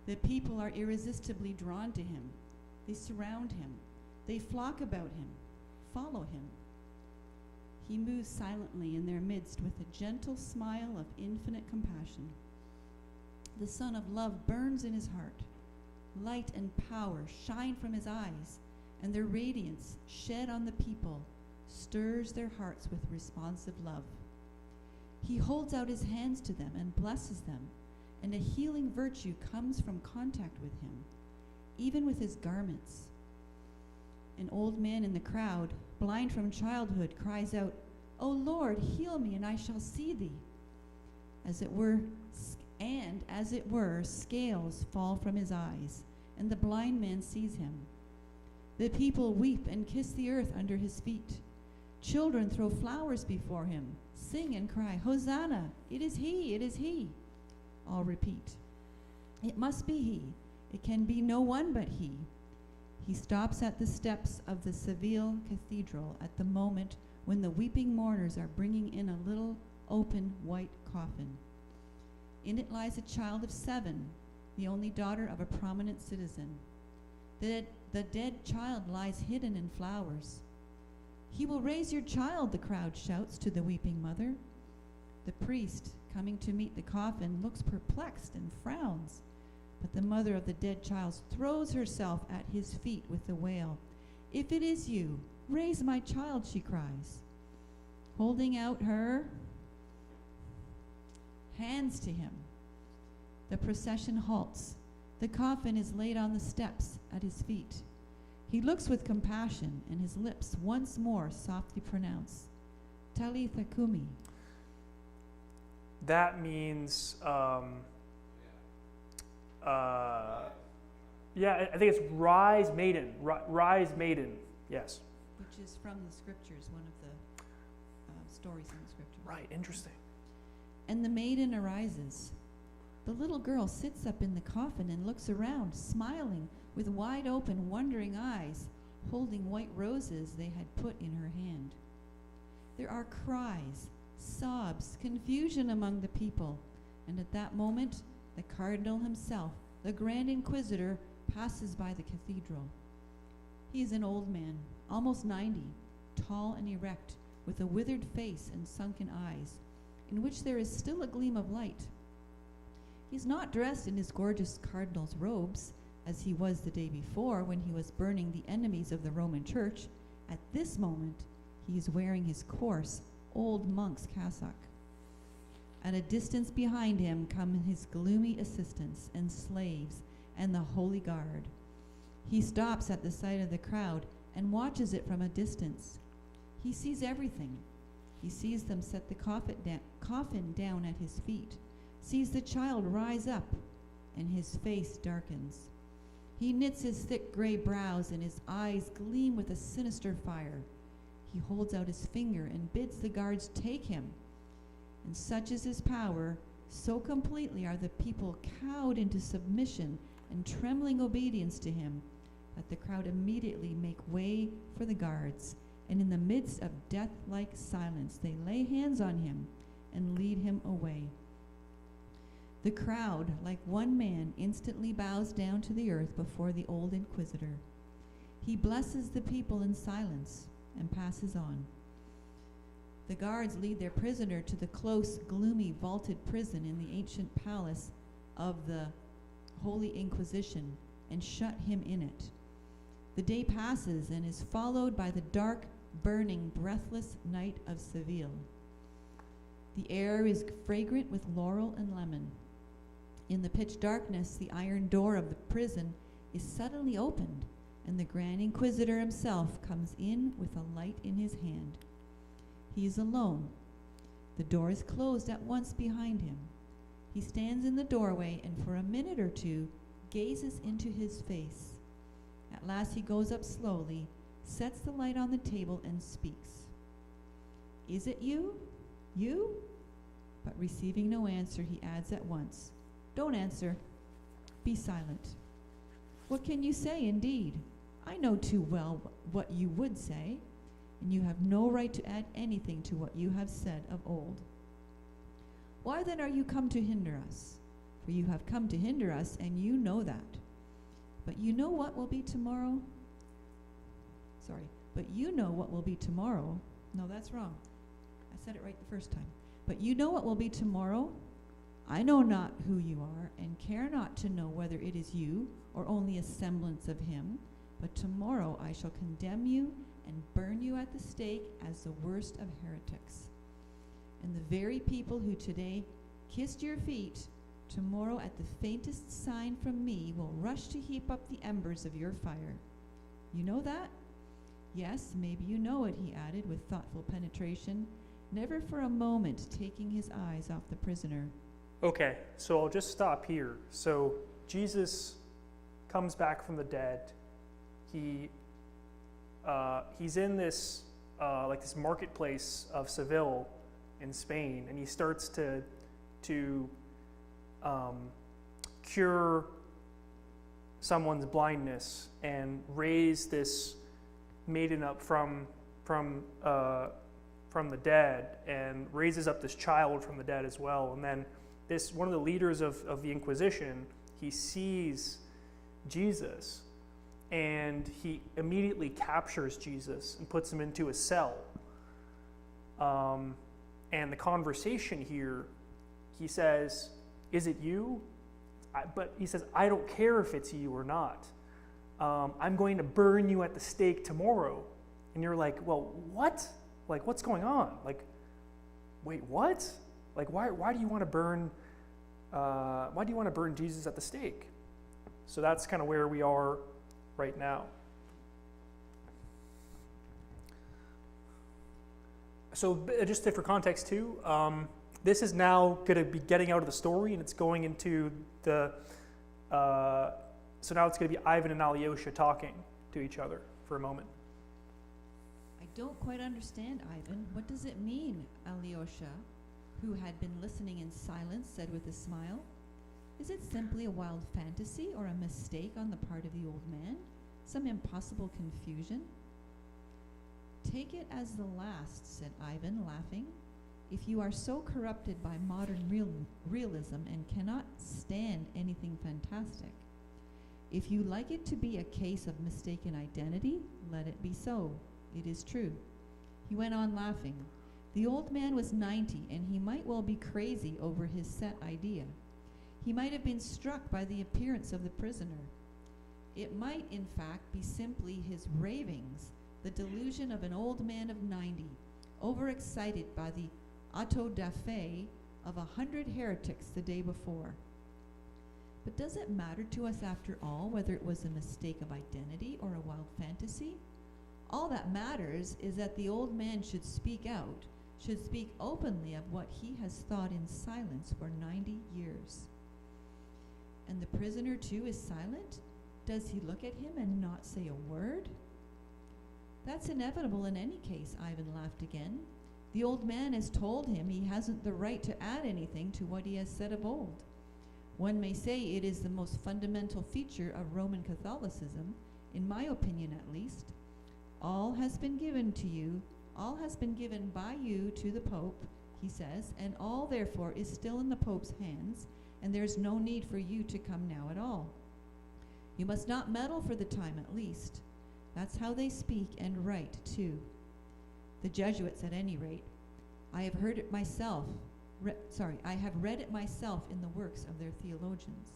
The people are irresistibly drawn to him. They surround him. They flock about him, follow him. He moves silently in their midst with a gentle smile of infinite compassion. The sun of love burns in his heart. Light and power shine from his eyes, and their radiance shed on the people stirs their hearts with responsive love. He holds out his hands to them and blesses them, and a healing virtue comes from contact with him, even with his garments. An old man in the crowd, blind from childhood, cries out, "O Lord, heal me, and I shall see thee." As it were, scales fall from his eyes, and the blind man sees him. The people weep and kiss the earth under his feet. Children throw flowers before him, sing and cry, "Hosanna! It is he! It is he!" All repeat, "It must be he. It can be no one but he." He stops at the steps of the Seville Cathedral at the moment when the weeping mourners are bringing in a little open white coffin. In it lies a child of 7, the only daughter of a prominent citizen. The dead child lies hidden in flowers. "He will raise your child," the crowd shouts to the weeping mother. The priest, coming to meet the coffin, looks perplexed and frowns. But the mother of the dead child throws herself at his feet with the wail. "If it is you, raise my child," she cries. Holding out her hands to him, the procession halts. The coffin is laid on the steps at his feet. He looks with compassion, and his lips once more softly pronounce, "Talitha Kumi." That means, yeah, I think it's rise maiden, rise maiden, yes. Which is from the scriptures, one of the stories in the scriptures. Right, interesting. And the maiden arises. The little girl sits up in the coffin and looks around, smiling with wide open, wondering eyes, holding white roses they had put in her hand. There are cries, sobs, confusion among the people, and at that moment, the cardinal himself, the Grand Inquisitor, passes by the cathedral. He is an old man, almost 90, tall and erect, with a withered face and sunken eyes, in which there is still a gleam of light. He's not dressed in his gorgeous cardinal's robes, as he was the day before when he was burning the enemies of the Roman Church. At this moment, he is wearing his coarse, old monk's cassock. At a distance behind him come his gloomy assistants and slaves and the Holy Guard. He stops at the sight of the crowd and watches it from a distance. He sees everything. He sees them set the coffin down at his feet, sees the child rise up, and his face darkens. He knits his thick gray brows, and his eyes gleam with a sinister fire. He holds out his finger and bids the guards take him. And such is his power, so completely are the people cowed into submission and trembling obedience to him, that the crowd immediately make way for the guards, and in the midst of death-like silence they lay hands on him and lead him away. The crowd, like one man, instantly bows down to the earth before the old inquisitor. He blesses the people in silence and passes on. The guards lead their prisoner to the close, gloomy, vaulted prison in the ancient palace of the Holy Inquisition and shut him in it. The day passes and is followed by the dark, burning, breathless night of Seville. The air is fragrant with laurel and lemon. In the pitch darkness, the iron door of the prison is suddenly opened, and the Grand Inquisitor himself comes in with a light in his hand. He is alone. The door is closed at once behind him. He stands in the doorway and for a minute or two gazes into his face. At last he goes up slowly, sets the light on the table, and speaks. "Is it you? You?" But receiving no answer, he adds at once, "Don't answer. Be silent. What can you say, indeed? I know too well what you would say, and you have no right to add anything to what you have said of old. Why then are you come to hinder us? For you have come to hinder us, and you know that. But you know what will be tomorrow? But you know what will be tomorrow. No, that's wrong. I said it right the first time. But you know what will be tomorrow? I know not who you are, and care not to know whether it is you, or only a semblance of him. But tomorrow I shall condemn you and burn you at the stake as the worst of heretics. And the very people who today kissed your feet, tomorrow at the faintest sign from me will rush to heap up the embers of your fire. You know that? Yes, maybe you know it, he added with thoughtful penetration, never for a moment taking his eyes off the prisoner. Okay, so I'll just stop here. So Jesus comes back from the dead. He's in this like this marketplace of Seville in Spain, and he starts to cure someone's blindness and raise this maiden up from the dead, and raises up this child from the dead as well. And then this one of the leaders of the Inquisition, he sees Jesus, and he immediately captures Jesus and puts him into a cell. And the conversation here, he says, "Is it you?" But he says, "I don't care if it's you or not. I'm going to burn you at the stake tomorrow." And you're like, "Well, what? Like, what's going on? Like, wait, what? Like, why do you want to burn? Why do you want to burn Jesus at the stake?" So that's kind of where we are right now. So just for context too, this is now going to be getting out of the story, and it's going into the. So now it's going to be Ivan and Alyosha talking to each other for a moment. I don't quite understand, Ivan. What does it mean, Alyosha, who had been listening in silence, said with a smile. Is it simply a wild fantasy or a mistake on the part of the old man? Some impossible confusion? Take it as the last, said Ivan, laughing. If you are so corrupted by modern realism and cannot stand anything fantastic, if you like it to be a case of mistaken identity, let it be so. It is true. He went on laughing. The old man was 90, and he might well be crazy over his set idea. He might have been struck by the appearance of the prisoner. It might, in fact, be simply his ravings, the delusion of an old man of 90, overexcited by the auto da fe of 100 heretics the day before. But does it matter to us after all whether it was a mistake of identity or a wild fantasy? All that matters is that the old man should speak out, should speak openly of what he has thought in silence for 90 years. And the prisoner too is silent? Does he look at him and not say a word? That's inevitable in any case, Ivan laughed again. The old man has told him he hasn't the right to add anything to what he has said of old. One may say it is the most fundamental feature of Roman Catholicism, in my opinion at least. All has been given to you, all has been given by you to the Pope, he says, and all therefore is still in the Pope's hands, and there's no need for you to come now at all. You must not meddle for the time at least. That's how they speak and write too. The Jesuits at any rate. I have heard it myself. I have read it myself in the works of their theologians.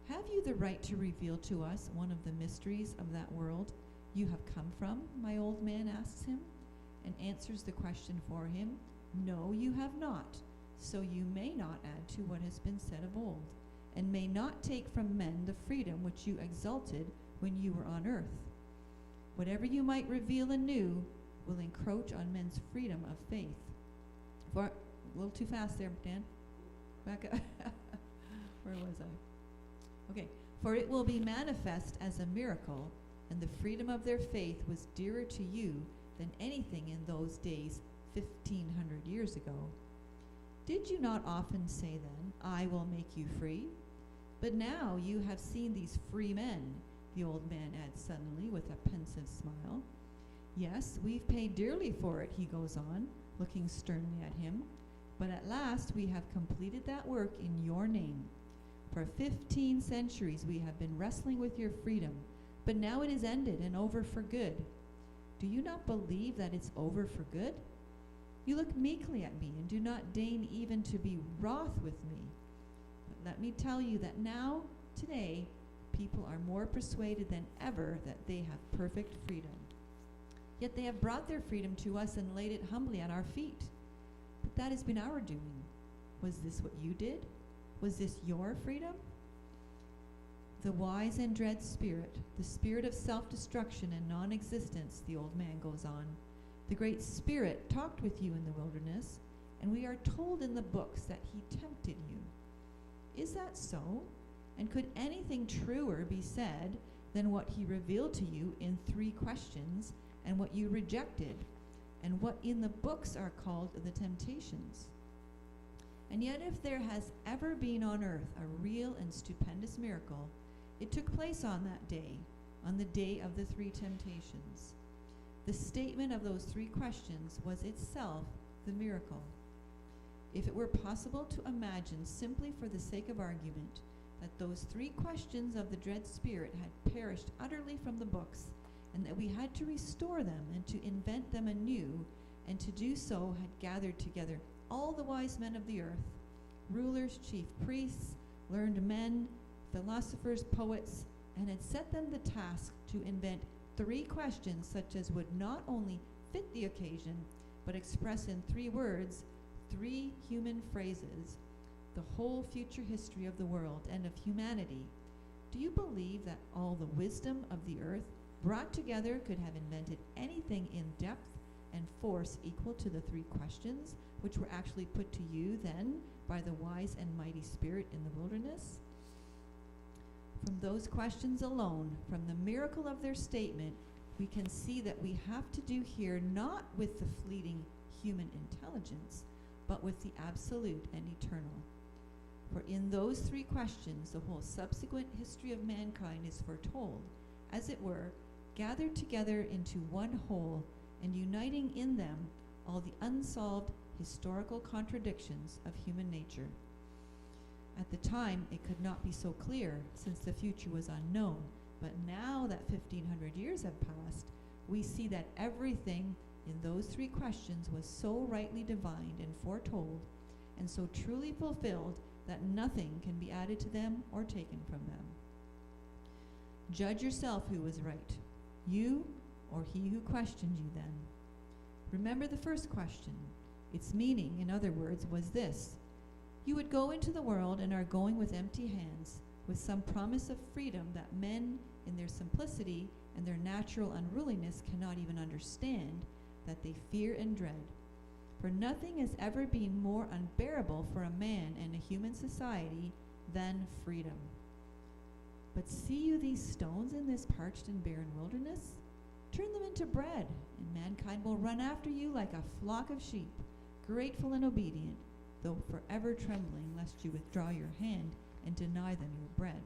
Have you the right to reveal to us one of the mysteries of that world you have come from? My old man asks him, and answers the question for him. No, you have not. So you may not add to what has been said of old, and may not take from men the freedom which you exalted when you were on earth. Whatever you might reveal anew will encroach on men's freedom of faith. For a little too fast there, Dan. Back up. Where was I? Okay. For it will be manifest as a miracle, and the freedom of their faith was dearer to you than anything in those days 1,500 years ago. Did you not often say then, I will make you free? But now you have seen these free men, the old man adds suddenly with a pensive smile. Yes, we've paid dearly for it, he goes on, looking sternly at him. But at last we have completed that work in your name. For 15 centuries we have been wrestling with your freedom, but now it is ended and over for good. Do you not believe that it's over for good? You look meekly at me and do not deign even to be wroth with me. But let me tell you that now, today, people are more persuaded than ever that they have perfect freedom. Yet they have brought their freedom to us and laid it humbly at our feet. But that has been our doing. Was this what you did? Was this your freedom? The wise and dread spirit, the spirit of self-destruction and non-existence, the old man goes on. The great spirit talked with you in the wilderness, and we are told in the books that he tempted you. Is that so? And could anything truer be said than what he revealed to you in 3 questions, and what you rejected, and what in the books are called the temptations? And yet if there has ever been on earth a real and stupendous miracle, it took place on that day, on the day of the 3 temptations. The statement of those 3 questions was itself the miracle. If it were possible to imagine, simply for the sake of argument, that those 3 questions of the dread spirit had perished utterly from the books, and that we had to restore them and to invent them anew, and to do so had gathered together all the wise men of the earth, rulers, chief priests, learned men, philosophers, poets, and had set them the task to invent 3 questions such as would not only fit the occasion, but express in 3 words, 3 human phrases, the whole future history of the world and of humanity. Do you believe that all the wisdom of the earth brought together could have invented anything in depth and force equal to the 3 questions which were actually put to you then by the wise and mighty spirit in the wilderness? From those questions alone, from the miracle of their statement, we can see that we have to do here not with the fleeting human intelligence, but with the absolute and eternal. For in those 3 questions, the whole subsequent history of mankind is foretold, as it were, gathered together into one whole, and uniting in them all the unsolved historical contradictions of human nature. At the time, it could not be so clear, since the future was unknown, but now that 1,500 years have passed, we see that everything in those 3 questions was so rightly divined and foretold, and so truly fulfilled, that nothing can be added to them or taken from them. Judge yourself who was right, you or he who questioned you then. Remember the first question. Its meaning, in other words, was this: you would go into the world and are going with empty hands, with some promise of freedom that men, in their simplicity and their natural unruliness, cannot even understand, that they fear and dread. For nothing has ever been more unbearable for a man and a human society than freedom. But see you these stones in this parched and barren wilderness? Turn them into bread, and mankind will run after you like a flock of sheep, grateful and obedient, though forever trembling lest you withdraw your hand and deny them your bread.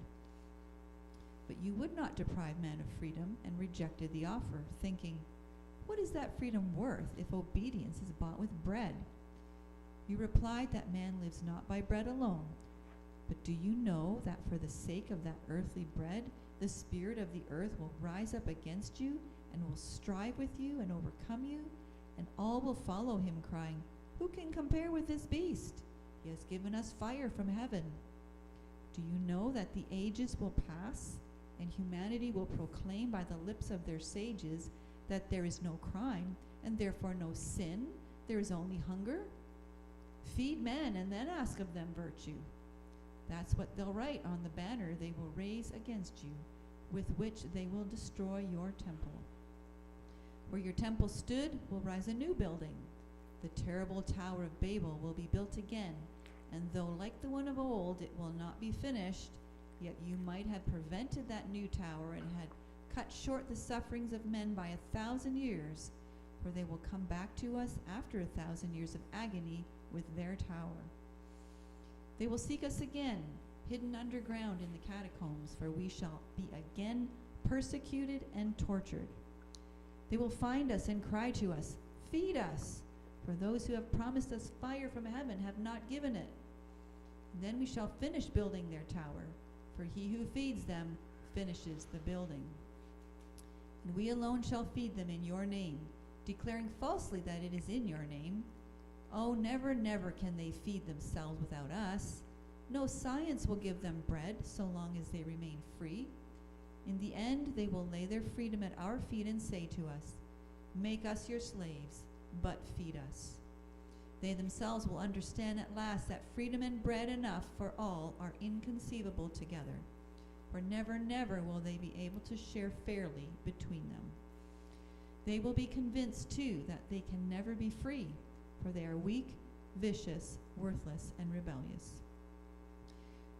But you would not deprive man of freedom, and rejected the offer, thinking, what is that freedom worth if obedience is bought with bread? You replied that man lives not by bread alone. But do you know that for the sake of that earthly bread, the spirit of the earth will rise up against you, and will strive with you and overcome you, and all will follow him, crying, who can compare with this beast? He has given us fire from heaven. Do you know that the ages will pass, and humanity will proclaim by the lips of their sages that there is no crime, and therefore no sin, there is only hunger? Feed men, and then ask of them virtue. That's what they'll write on the banner they will raise against you, with which they will destroy your temple. Where your temple stood will rise a new building. The terrible Tower of Babel will be built again, and though like the one of old it will not be finished, yet you might have prevented that new tower and had cut short the sufferings of men by 1,000 years, for they will come back to us after 1,000 years of agony with their tower. They will seek us again, hidden underground in the catacombs, for we shall be again persecuted and tortured. They will find us and cry to us, feed us, for those who have promised us fire from heaven have not given it. And then we shall finish building their tower, for he who feeds them finishes the building. And we alone shall feed them in your name, declaring falsely that it is in your name, Oh, never, never can they feed themselves without us. No science will give them bread so long as they remain free. In the end, they will lay their freedom at our feet and say to us, "Make us your slaves, but feed us." They themselves will understand at last that freedom and bread enough for all are inconceivable together, for never, never will they be able to share fairly between them. They will be convinced, too, that they can never be free, for they are weak, vicious, worthless, and rebellious.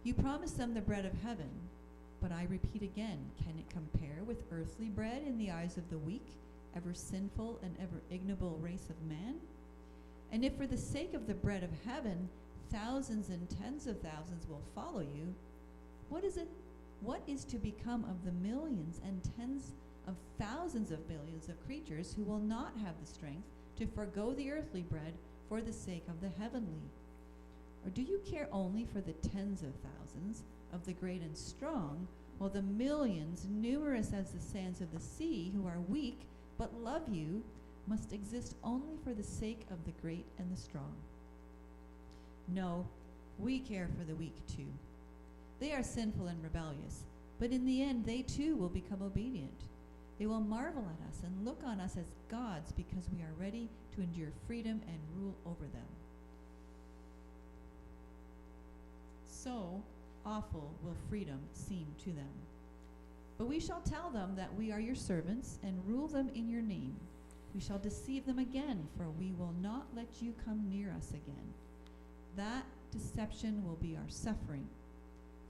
You promise them the bread of heaven, but I repeat again, can it compare with earthly bread in the eyes of the weak, ever sinful, and ever ignoble race of man? And if for the sake of the bread of heaven, thousands and tens of thousands will follow you, what is to become of the millions and tens of thousands of billions of creatures who will not have the strength to forego the earthly bread for the sake of the heavenly? Or do you care only for the tens of thousands of the great and strong, while the millions, numerous as the sands of the sea, who are weak but love you, must exist only for the sake of the great and the strong? No, we care for the weak too. They are sinful and rebellious, but in the end they too will become obedient. They will marvel at us and look on us as gods because we are ready to endure freedom and rule over them. So awful will freedom seem to them. But we shall tell them that we are your servants and rule them in your name. We shall deceive them again, for we will not let you come near us again. That deception will be our suffering,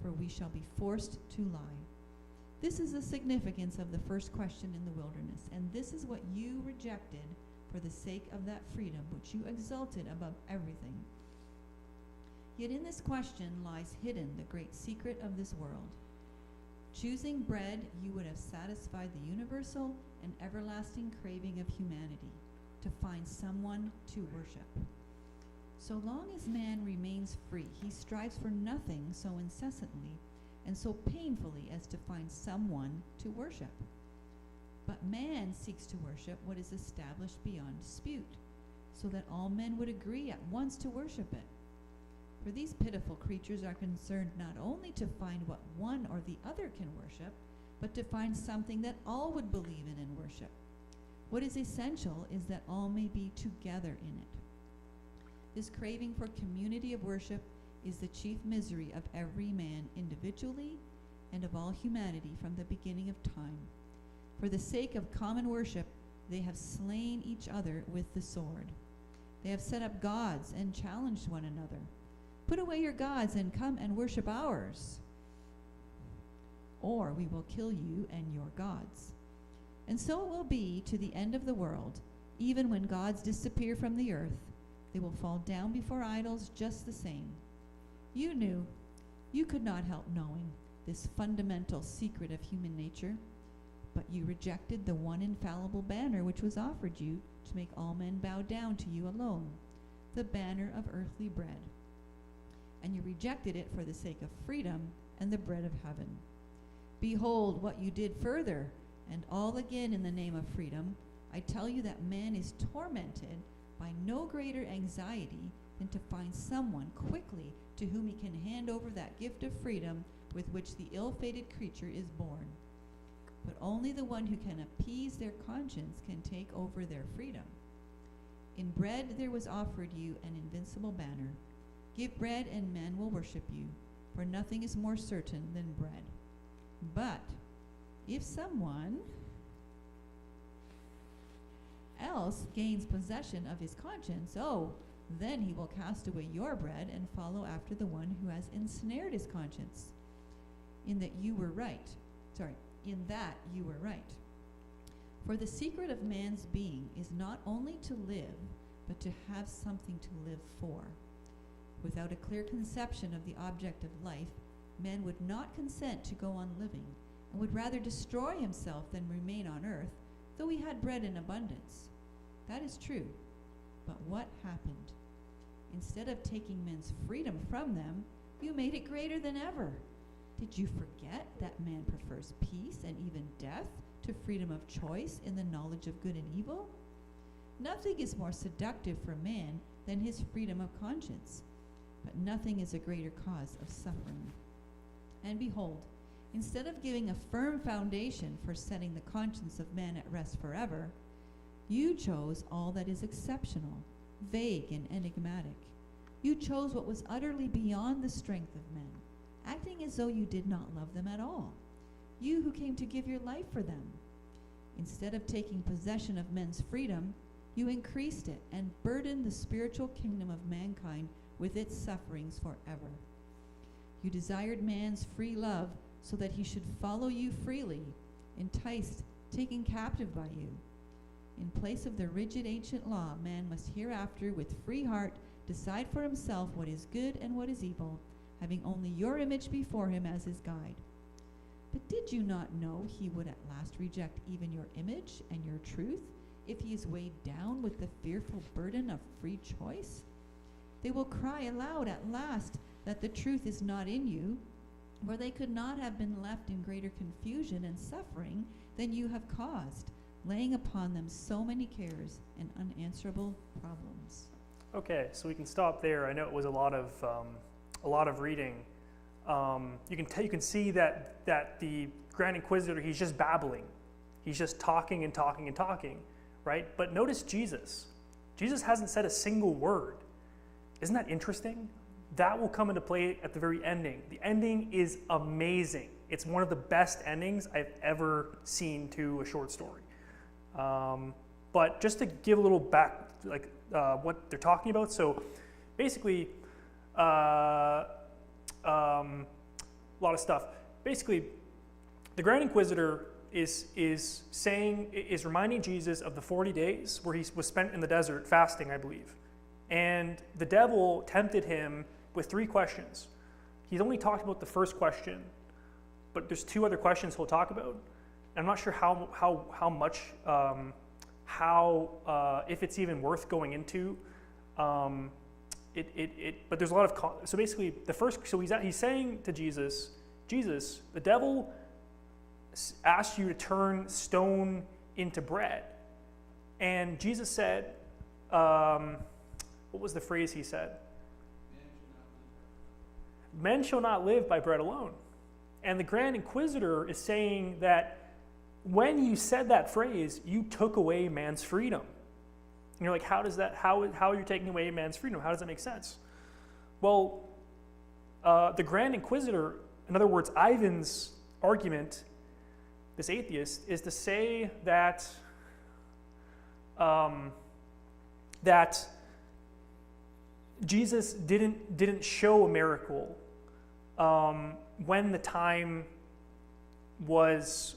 for we shall be forced to lie. This is the significance of the first question in the wilderness, and this is what you rejected for the sake of that freedom which you exalted above everything. Yet in this question lies hidden the great secret of this world. Choosing bread, you would have satisfied the universal and everlasting craving of humanity, to find someone to worship. So long as man remains free, he strives for nothing so incessantly and so painfully as to find someone to worship. But man seeks to worship what is established beyond dispute, so that all men would agree at once to worship it. For these pitiful creatures are concerned not only to find what one or the other can worship, but to find something that all would believe in and worship. What is essential is that all may be together in it. This craving for community of worship is the chief misery of every man individually and of all humanity from the beginning of time. For the sake of common worship, they have slain each other with the sword. They have set up gods and challenged one another. Put away your gods and come and worship ours, or we will kill you and your gods. And so it will be to the end of the world. Even when gods disappear from the earth, they will fall down before idols just the same. You knew, you could not help knowing this fundamental secret of human nature, but you rejected the one infallible banner which was offered you to make all men bow down to you alone, the banner of earthly bread. And you rejected it for the sake of freedom and the bread of heaven. Behold what you did further, and all again in the name of freedom. I tell you that man is tormented by no greater anxiety than to find someone quickly to whom he can hand over that gift of freedom with which the ill-fated creature is born. But only the one who can appease their conscience can take over their freedom. In bread there was offered you an invincible banner. Give bread and men will worship you, for nothing is more certain than bread. But if someone else gains possession of his conscience, then he will cast away your bread and follow after the one who has ensnared his conscience. In that you were right. For the secret of man's being is not only to live, but to have something to live for. Without a clear conception of the object of life, man would not consent to go on living, and would rather destroy himself than remain on earth, though he had bread in abundance. That is true. But what happened? Instead of taking men's freedom from them, you made it greater than ever. Did you forget that man prefers peace and even death to freedom of choice in the knowledge of good and evil? Nothing is more seductive for man than his freedom of conscience. But nothing is a greater cause of suffering. And behold, instead of giving a firm foundation for setting the conscience of man at rest forever, you chose all that is exceptional, vague, and enigmatic. You chose what was utterly beyond the strength of men, acting as though you did not love them at all, you who came to give your life for them. Instead of taking possession of men's freedom, you increased it and burdened the spiritual kingdom of mankind with its sufferings forever. You desired man's free love so that he should follow you freely, enticed, taken captive by you. In place of the rigid ancient law, man must hereafter with free heart decide for himself what is good and what is evil, having only your image before him as his guide. But did you not know he would at last reject even your image and your truth if he is weighed down with the fearful burden of free choice? They will cry aloud at last that the truth is not in you, for they could not have been left in greater confusion and suffering than you have caused, laying upon them so many cares and unanswerable problems. Okay, so we can stop there. I know it was a lot of reading. You can see that the Grand Inquisitor, he's just babbling. He's just talking and talking and talking, right? But notice Jesus. Jesus hasn't said a single word. Isn't that interesting? That will come into play at the very ending. The ending is amazing. It's one of the best endings I've ever seen to a short story. But just to give a little back, what they're talking about. So basically, a lot of stuff. Basically, the Grand Inquisitor is reminding Jesus of the 40 days where he was spent in the desert fasting, I believe. And the devil tempted him with 3 questions. He's only talked about the first question, but there's 2 other questions he'll talk about. I'm not sure how much, if it's even worth going into. But there's a lot of, so basically he's saying to Jesus, the devil asked you to turn stone into bread. And Jesus said, what was the phrase he said? Men shall not live by bread alone. And the Grand Inquisitor is saying that when you said that phrase, you took away man's freedom. And you're like, how are you taking away man's freedom? How does that make sense? Well, the Grand Inquisitor, in other words, Ivan's argument, this atheist, is to say that that Jesus didn't show a miracle when the time was.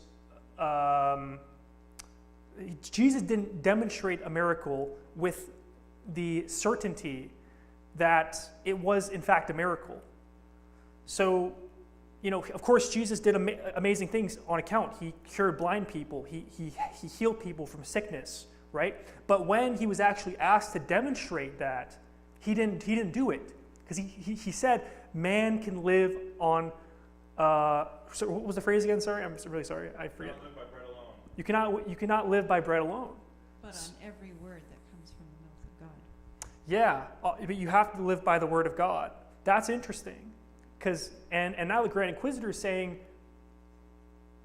Jesus didn't demonstrate a miracle with the certainty that it was in fact a miracle. So, of course, Jesus did amazing things on account. He cured blind people. He healed people from sickness, right? But when he was actually asked to demonstrate that, he didn't do it, because he said man can live on. So what was the phrase again? Sorry, I'm really sorry. I forget. Not live by bread alone. You cannot live by bread alone. But on every word that comes from the mouth of God. Yeah, but you have to live by the word of God. That's interesting, and now the Grand Inquisitor is saying,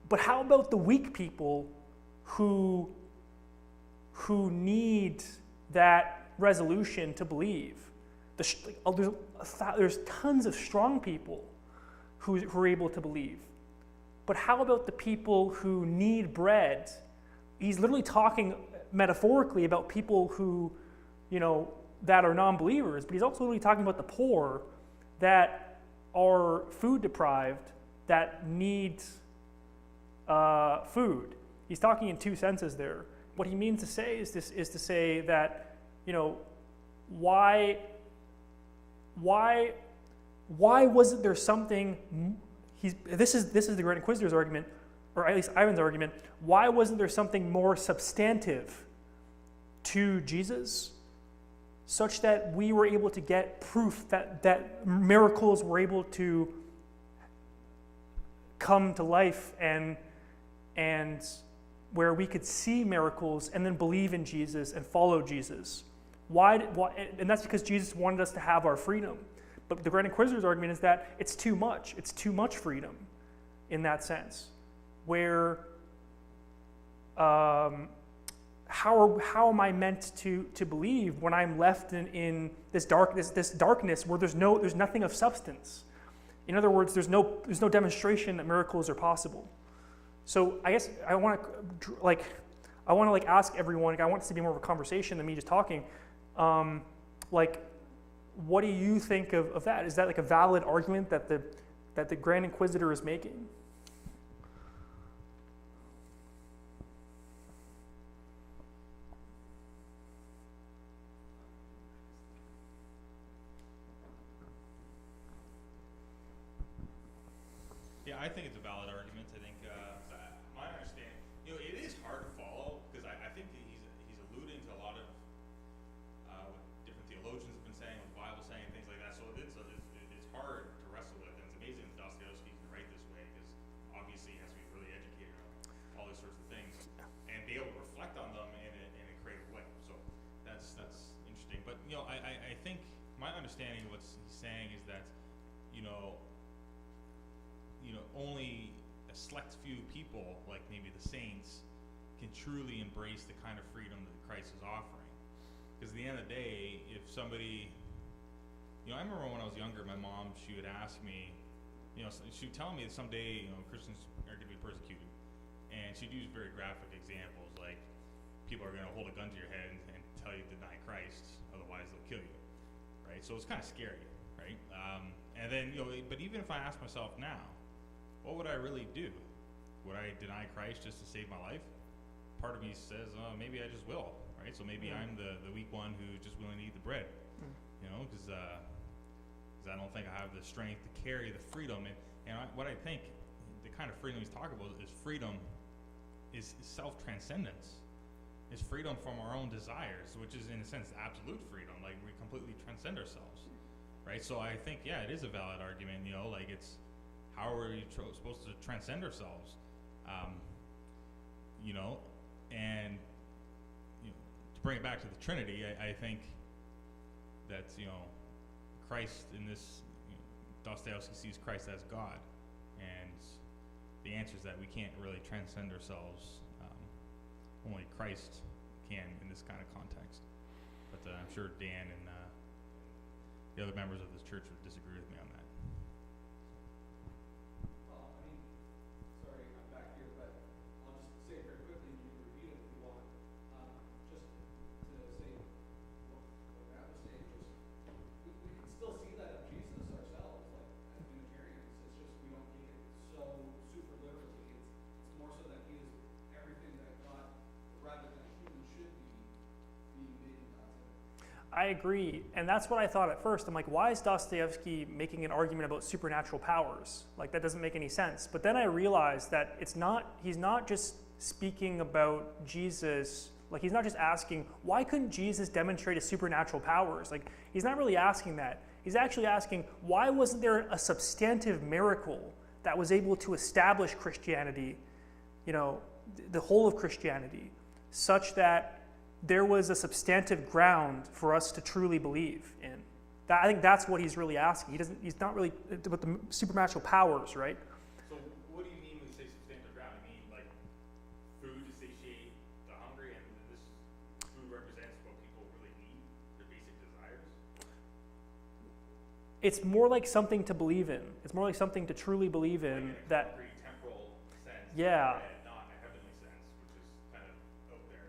but how about the weak people who need that resolution to believe? There's tons of strong people who are able to believe. But how about the people who need bread? He's literally talking metaphorically about people who, that are non-believers, but he's also literally talking about the poor that are food deprived, that need food. He's talking in 2 senses there. What he means to say is to say that, why wasn't there something? This is the Grand Inquisitor's argument, or at least Ivan's argument. Why wasn't there something more substantive to Jesus, such that we were able to get proof that miracles were able to come to life, and where we could see miracles and then believe in Jesus and follow Jesus, Why, and that's because Jesus wanted us to have our freedom. But the Grand Inquisitor's argument is that it's too much. It's too much freedom in that sense. Where, how am I meant to believe when I'm left in this darkness where there's nothing of substance? In other words, there's no demonstration that miracles are possible. So I guess I want to ask everyone. I want this to be more of a conversation than me just talking. What do you think of that? Is that like a valid argument that the Grand Inquisitor is making? Yeah, I think it's a valid argument. I think my understanding, it is hard to follow because I think that he's alluding to a lot of what different theologians have been saying, what the Bible's saying, and things like that. So it's hard to wrestle with, and it's amazing that Dostoevsky can write this way because obviously he has to be really educated on all these sorts of things and be able to reflect on them in a creative way. So that's interesting. But I think my understanding of what he's saying is that only a select few people, like maybe the saints, can truly embrace the kind of freedom that Christ is offering. Because at the end of the day, if somebody, I remember when I was younger, my mom, she would ask me, she would tell me that someday, Christians are going to be persecuted. And she'd use very graphic examples, like people are going to hold a gun to your head and tell you to deny Christ, otherwise they'll kill you, right? So it's kind of scary, right? And then, but even if I ask myself now, what would I really do? Would I deny Christ just to save my life? Part of me says, maybe I just will, right? So maybe I'm the weak one who's just willing to eat the bread, because I don't think I have the strength to carry the freedom. What I think the kind of freedom he's talking about is freedom is self-transcendence. It's freedom from our own desires, which is in a sense absolute freedom, like we completely transcend ourselves, right? So I think, it is a valid argument, it's how are we supposed to transcend ourselves? And to bring it back to the Trinity, I think that Christ in this, Dostoevsky sees Christ as God, and the answer is that we can't really transcend ourselves. Only Christ can in this kind of context. But I'm sure Dan and the other members of this church would disagree with me on that. Sorry, I'm back here, but I'll just say it very quickly, and you can repeat it if you want. Just to say what Matt was saying, we can still see that of Jesus ourselves, like as Unitarians. It's just we don't take it so super literally. It's more so that he is everything that God, rather than a human should be, being made in God's image. I agree, and that's what I thought at first. I'm like, why is Dostoevsky making an argument about supernatural powers? Like, that doesn't make any sense. But then I realized that he's not just speaking about Jesus, like he's not just asking, why couldn't Jesus demonstrate his supernatural powers? Like, he's not really asking that. He's actually asking, why wasn't there a substantive miracle that was able to establish Christianity, the whole of Christianity, such that there was a substantive ground for us to truly believe in? I think that's what he's really asking. He's not really about the supernatural powers, right? So what do you mean when you say substantive ground? You mean like food to satiate the hungry, and this food represents what people really need, their basic desires? It's more like something to believe in. It's more like something to truly believe in, like that. Concrete, temporal sense. Yeah. And not in a heavenly sense, which is kind of out there.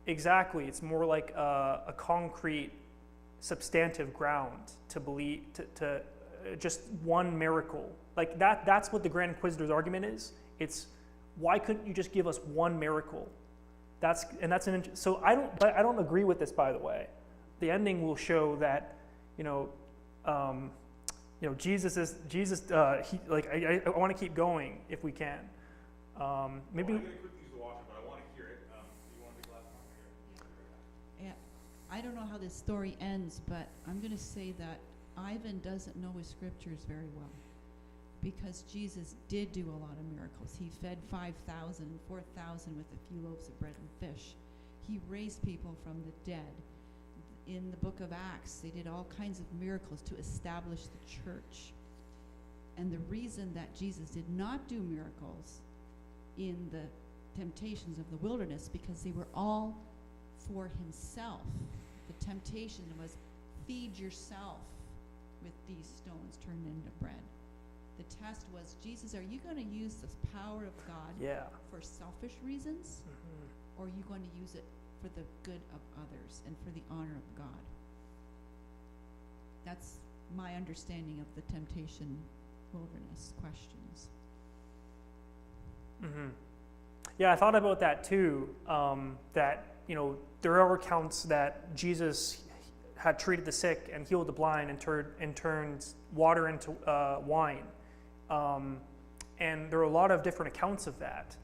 Exactly. It's more like a concrete, substantive ground to believe, to just one miracle. Like that's what the Grand Inquisitor's argument is. It's, why couldn't you just give us one miracle? So I don't agree with this, by the way. The ending will show that, Jesus is, I want to keep going if we can. Maybe. I'm going to quickly use the washer, but I want to hear it. Do you want to take the last one? Yeah, I don't know how this story ends, but I'm going to say that Ivan doesn't know his scriptures very well, because Jesus did do a lot of miracles. He fed 5,000, 4,000 with a few loaves of bread and fish. He raised people from the dead. in the book of Acts, they did all kinds of miracles to establish the church. And the reason that Jesus did not do miracles in the temptations of the wilderness, because they were all for himself. The temptation was, feed yourself with these stones turned into bread. The test was, Jesus, are you going to use the power of God Yeah. for selfish reasons? Mhm. Or are you going to use it for the good of others and for the honor of God? That's my understanding of the temptation wilderness questions. Hmm. Yeah, I thought about that too. That, you know, there are accounts that Jesus had treated the sick and healed the blind and turned water into wine. And there are a lot of different accounts of that.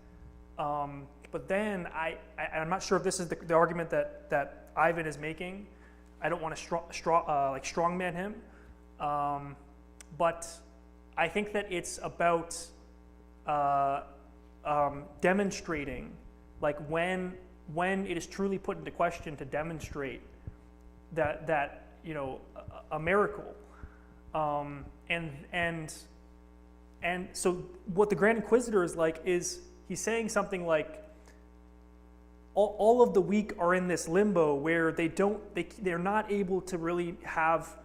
But then I'm not sure if this is the argument that Ivan is making. I don't want to strongman him. But I think that it's about demonstrating, like when it is truly put into question, to demonstrate that you know, a miracle. And so what the Grand Inquisitor is like is he's saying something like, all of the weak are in this limbo where they're not able to really have,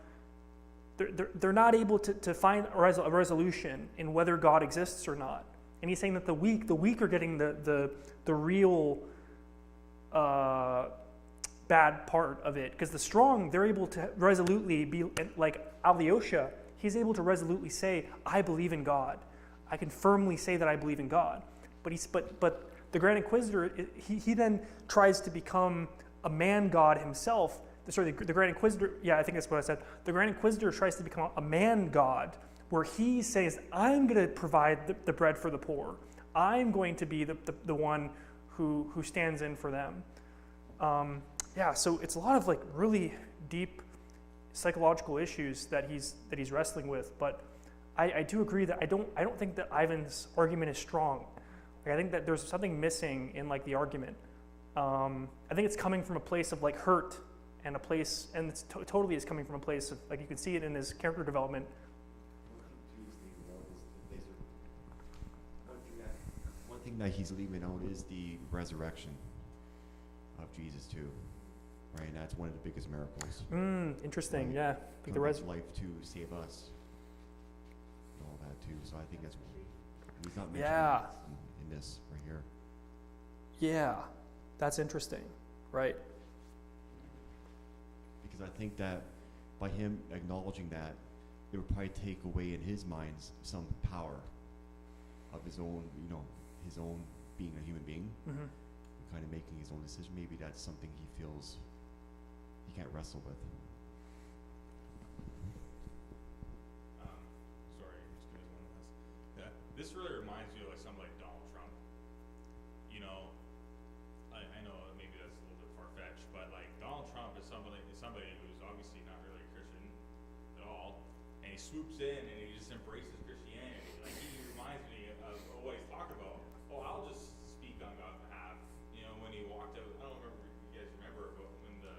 they're not able to find a resolution in whether God exists or not. And he's saying that the weak are getting the real bad part of it, because the strong, they're able to resolutely be like Alyosha. He's able to resolutely say, I believe in God. I can firmly say that I believe in God. But the Grand Inquisitor, he then tries to become a man god himself. Sorry, the Grand Inquisitor, yeah, I think that's what I said. The Grand Inquisitor tries to become a man god, where he says, I'm going to provide the bread for the poor. I'm going to be the one who stands in for them. Yeah, so it's a lot of like really deep psychological issues that he's wrestling with. But I do agree that I don't think that Ivan's argument is strong. Like, I think that there's something missing in like the argument. I think it's coming from a place of like hurt, and it's totally is coming from a place of, like, you can see it in his character development. One thing that he's leaving out is the resurrection of Jesus too, right? And that's one of the biggest miracles. Interesting, Right. yeah. I think the Coming to life to save us, and all that too. So I think that's he's not mentioning Yeah. in this right here. Yeah, that's interesting, right? Because I think that by him acknowledging that, it would probably take away in his mind some power of his own, his own being a human being, Mm-hmm. kind of making his own decision. Maybe that's something he feels he can't wrestle with. Sorry, just give me 1 minute. Yeah, this really reminds me of like somebody like Donald Trump. You know, I know maybe that's a little bit far-fetched, but like Donald Trump is somebody who's obviously not really a Christian at all, and he swoops in and he just embraces Christianity. Like, he reminds me of what he's talking about. Oh, I'll just speak on God's behalf. You know, when he walked out, I don't remember if you guys remember, but when the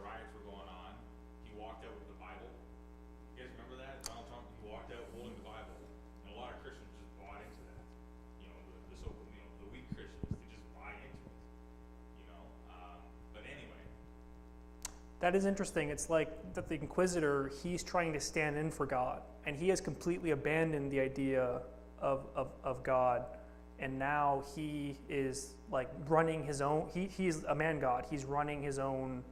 riots were going on, he walked out with the Bible. You guys remember that? Donald Trump, he walked out holding the Bible. And a lot of Christians just bought into that. You know, the weak Christians, they just buy into it. You know? But anyway. That is interesting. It's like that the Inquisitor, he's trying to stand in for God, and he has completely abandoned the idea of God, and now he is like running his own. He's a man god. He's running his own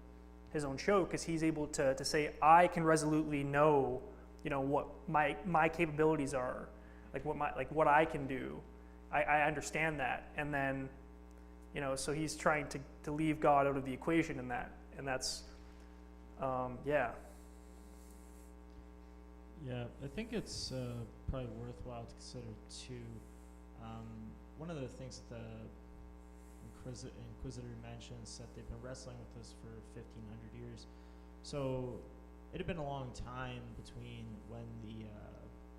show, because he's able to say, I can resolutely know, what my capabilities are, like what I can do. I understand that, and then, so he's trying to leave God out of the equation in that, and that's. Yeah. Yeah, I think it's probably worthwhile to consider too. One of the things that the Inquisitor mentions that they've been wrestling with this for 1,500 years. So it had been a long time between when the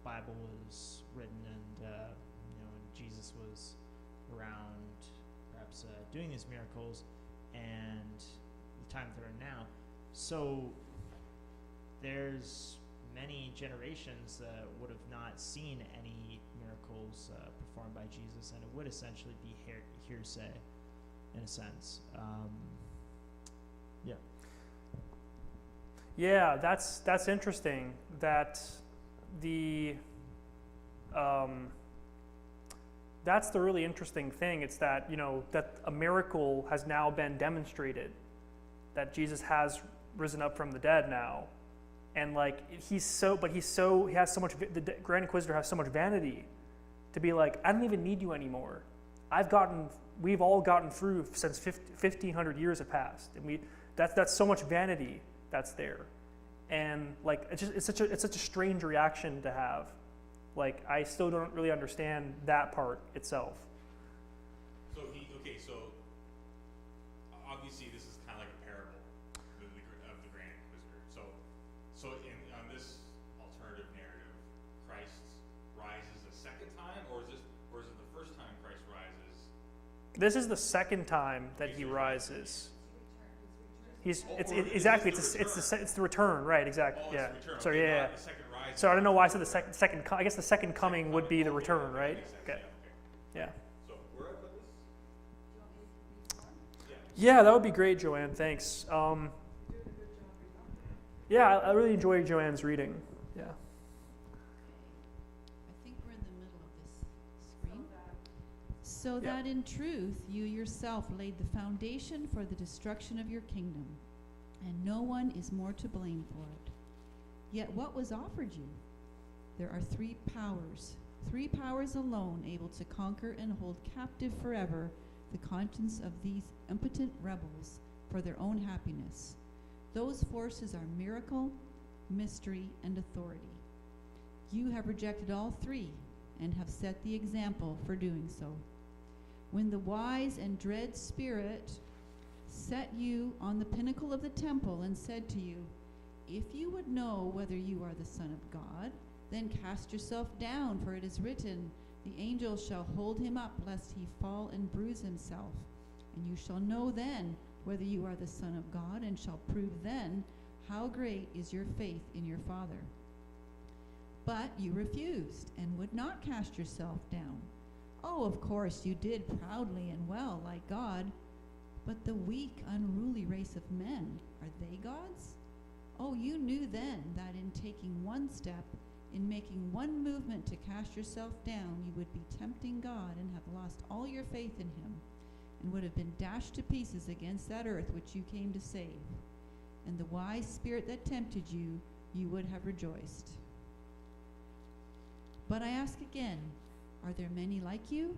Bible was written and and Jesus was around, perhaps doing these miracles, and the time they're in now. So there's many generations that would have not seen any miracles performed by Jesus, and it would essentially be hearsay in a sense. Yeah. Yeah, that's interesting. That's the really interesting thing. It's that, you know, that a miracle has now been demonstrated, that Jesus has risen up from the dead now, and like he has so much. The Grand Inquisitor has so much vanity to be like, I don't even need you anymore. We've all gotten through since 1,500 years have passed, and that's so much vanity that's there, and like it's such a strange reaction to have. Like, I still don't really understand that part itself. So obviously this is kind of like a parable of the Grand Inquisitor. So on this alternative narrative, Christ rises a second time, or is it the first time Christ rises? This is the second time that he rises. It's the return, right? Exactly. Oh, Yeah. it's the return. So Okay, yeah. not the second rise. So I don't know why I said the second. I guess the second coming would be the return, right? Makes sense, Okay. Yeah. Yeah. So where I put this? Yeah, that would be great, Joanne. Thanks. Yeah, I really enjoy Joanne's reading. Yeah. I think we're in the middle of this screen. So that in truth you yourself laid the foundation for the destruction of your kingdom, and no one is more to blame for it. Yet what was offered you? There are three powers alone able to conquer and hold captive forever the conscience of these impotent rebels for their own happiness. Those forces are miracle, mystery, and authority. You have rejected all three and have set the example for doing so. When the wise and dread Spirit set you on the pinnacle of the temple and said to you, if you would know whether you are the Son of God, then cast yourself down, for it is written, the angel shall hold him up, lest he fall and bruise himself. And you shall know then whether you are the Son of God, and shall prove then how great is your faith in your Father. But you refused, and would not cast yourself down. Oh, of course you did proudly and well, like God. But the weak, unruly race of men, are they gods? Oh, you knew then that in taking one step, in making one movement to cast yourself down, you would be tempting God and have lost all your faith in him, and would have been dashed to pieces against that earth which you came to save. And the wise spirit that tempted you, you would have rejoiced. But I ask again, are there many like you?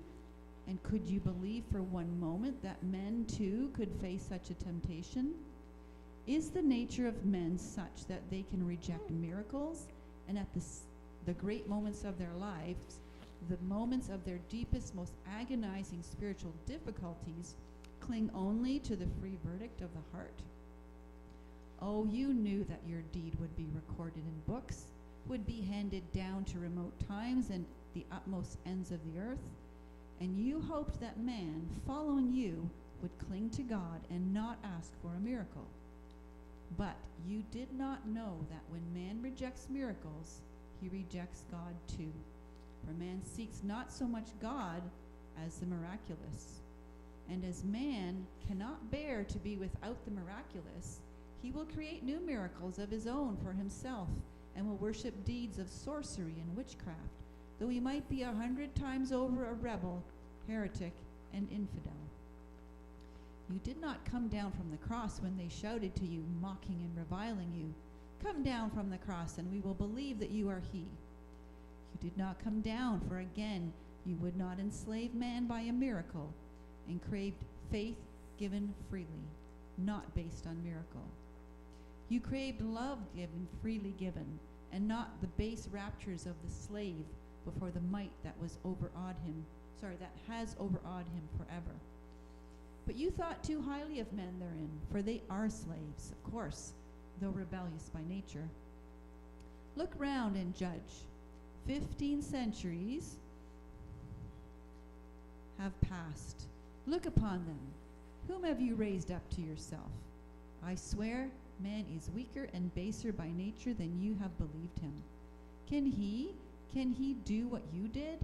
And could you believe for one moment that men too could face such a temptation? Is the nature of men such that they can reject miracles, and at the great moments of their lives, the moments of their deepest, most agonizing spiritual difficulties, cling only to the free verdict of the heart? Oh, you knew that your deed would be recorded in books, would be handed down to remote times and the utmost ends of the earth, and you hoped that man, following you, would cling to God and not ask for a miracle. But you did not know that when man rejects miracles, he rejects God too. For man seeks not so much God as the miraculous. And as man cannot bear to be without the miraculous, he will create new miracles of his own for himself, and will worship deeds of sorcery and witchcraft, though he might be 100 times over a rebel, heretic, and infidel. You did not come down from the cross when they shouted to you, mocking and reviling you, come down from the cross, and we will believe that you are he. You did not come down, for again you would not enslave man by a miracle, and craved faith given freely, not based on miracle. You craved love given, freely given, and not the base raptures of the slave before the might that has overawed him forever. But you thought too highly of men therein, for they are slaves, of course, though rebellious by nature. Look round and judge. 15 centuries have passed. Look upon them. Whom have you raised up to yourself? I swear, man is weaker and baser by nature than you have believed him. Can he do what you did?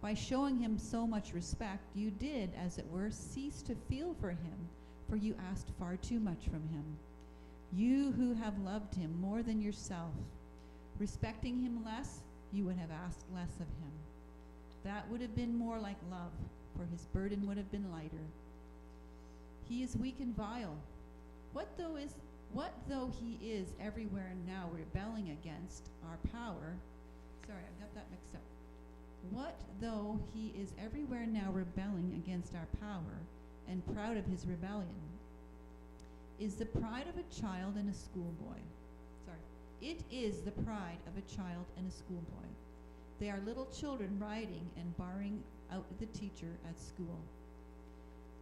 By showing him so much respect, you did, as it were, cease to feel for him, for you asked far too much from him. You who have loved him more than yourself, respecting him less, you would have asked less of him. That would have been more like love, for his burden would have been lighter. He is weak and vile. What though he is everywhere now rebelling against our power? Sorry, I got that mixed up. What though he is everywhere now rebelling against our power and proud of his rebellion? Is the pride of a child and a schoolboy. Sorry. It is the pride of a child and a schoolboy. They are little children riding and barring out the teacher at school.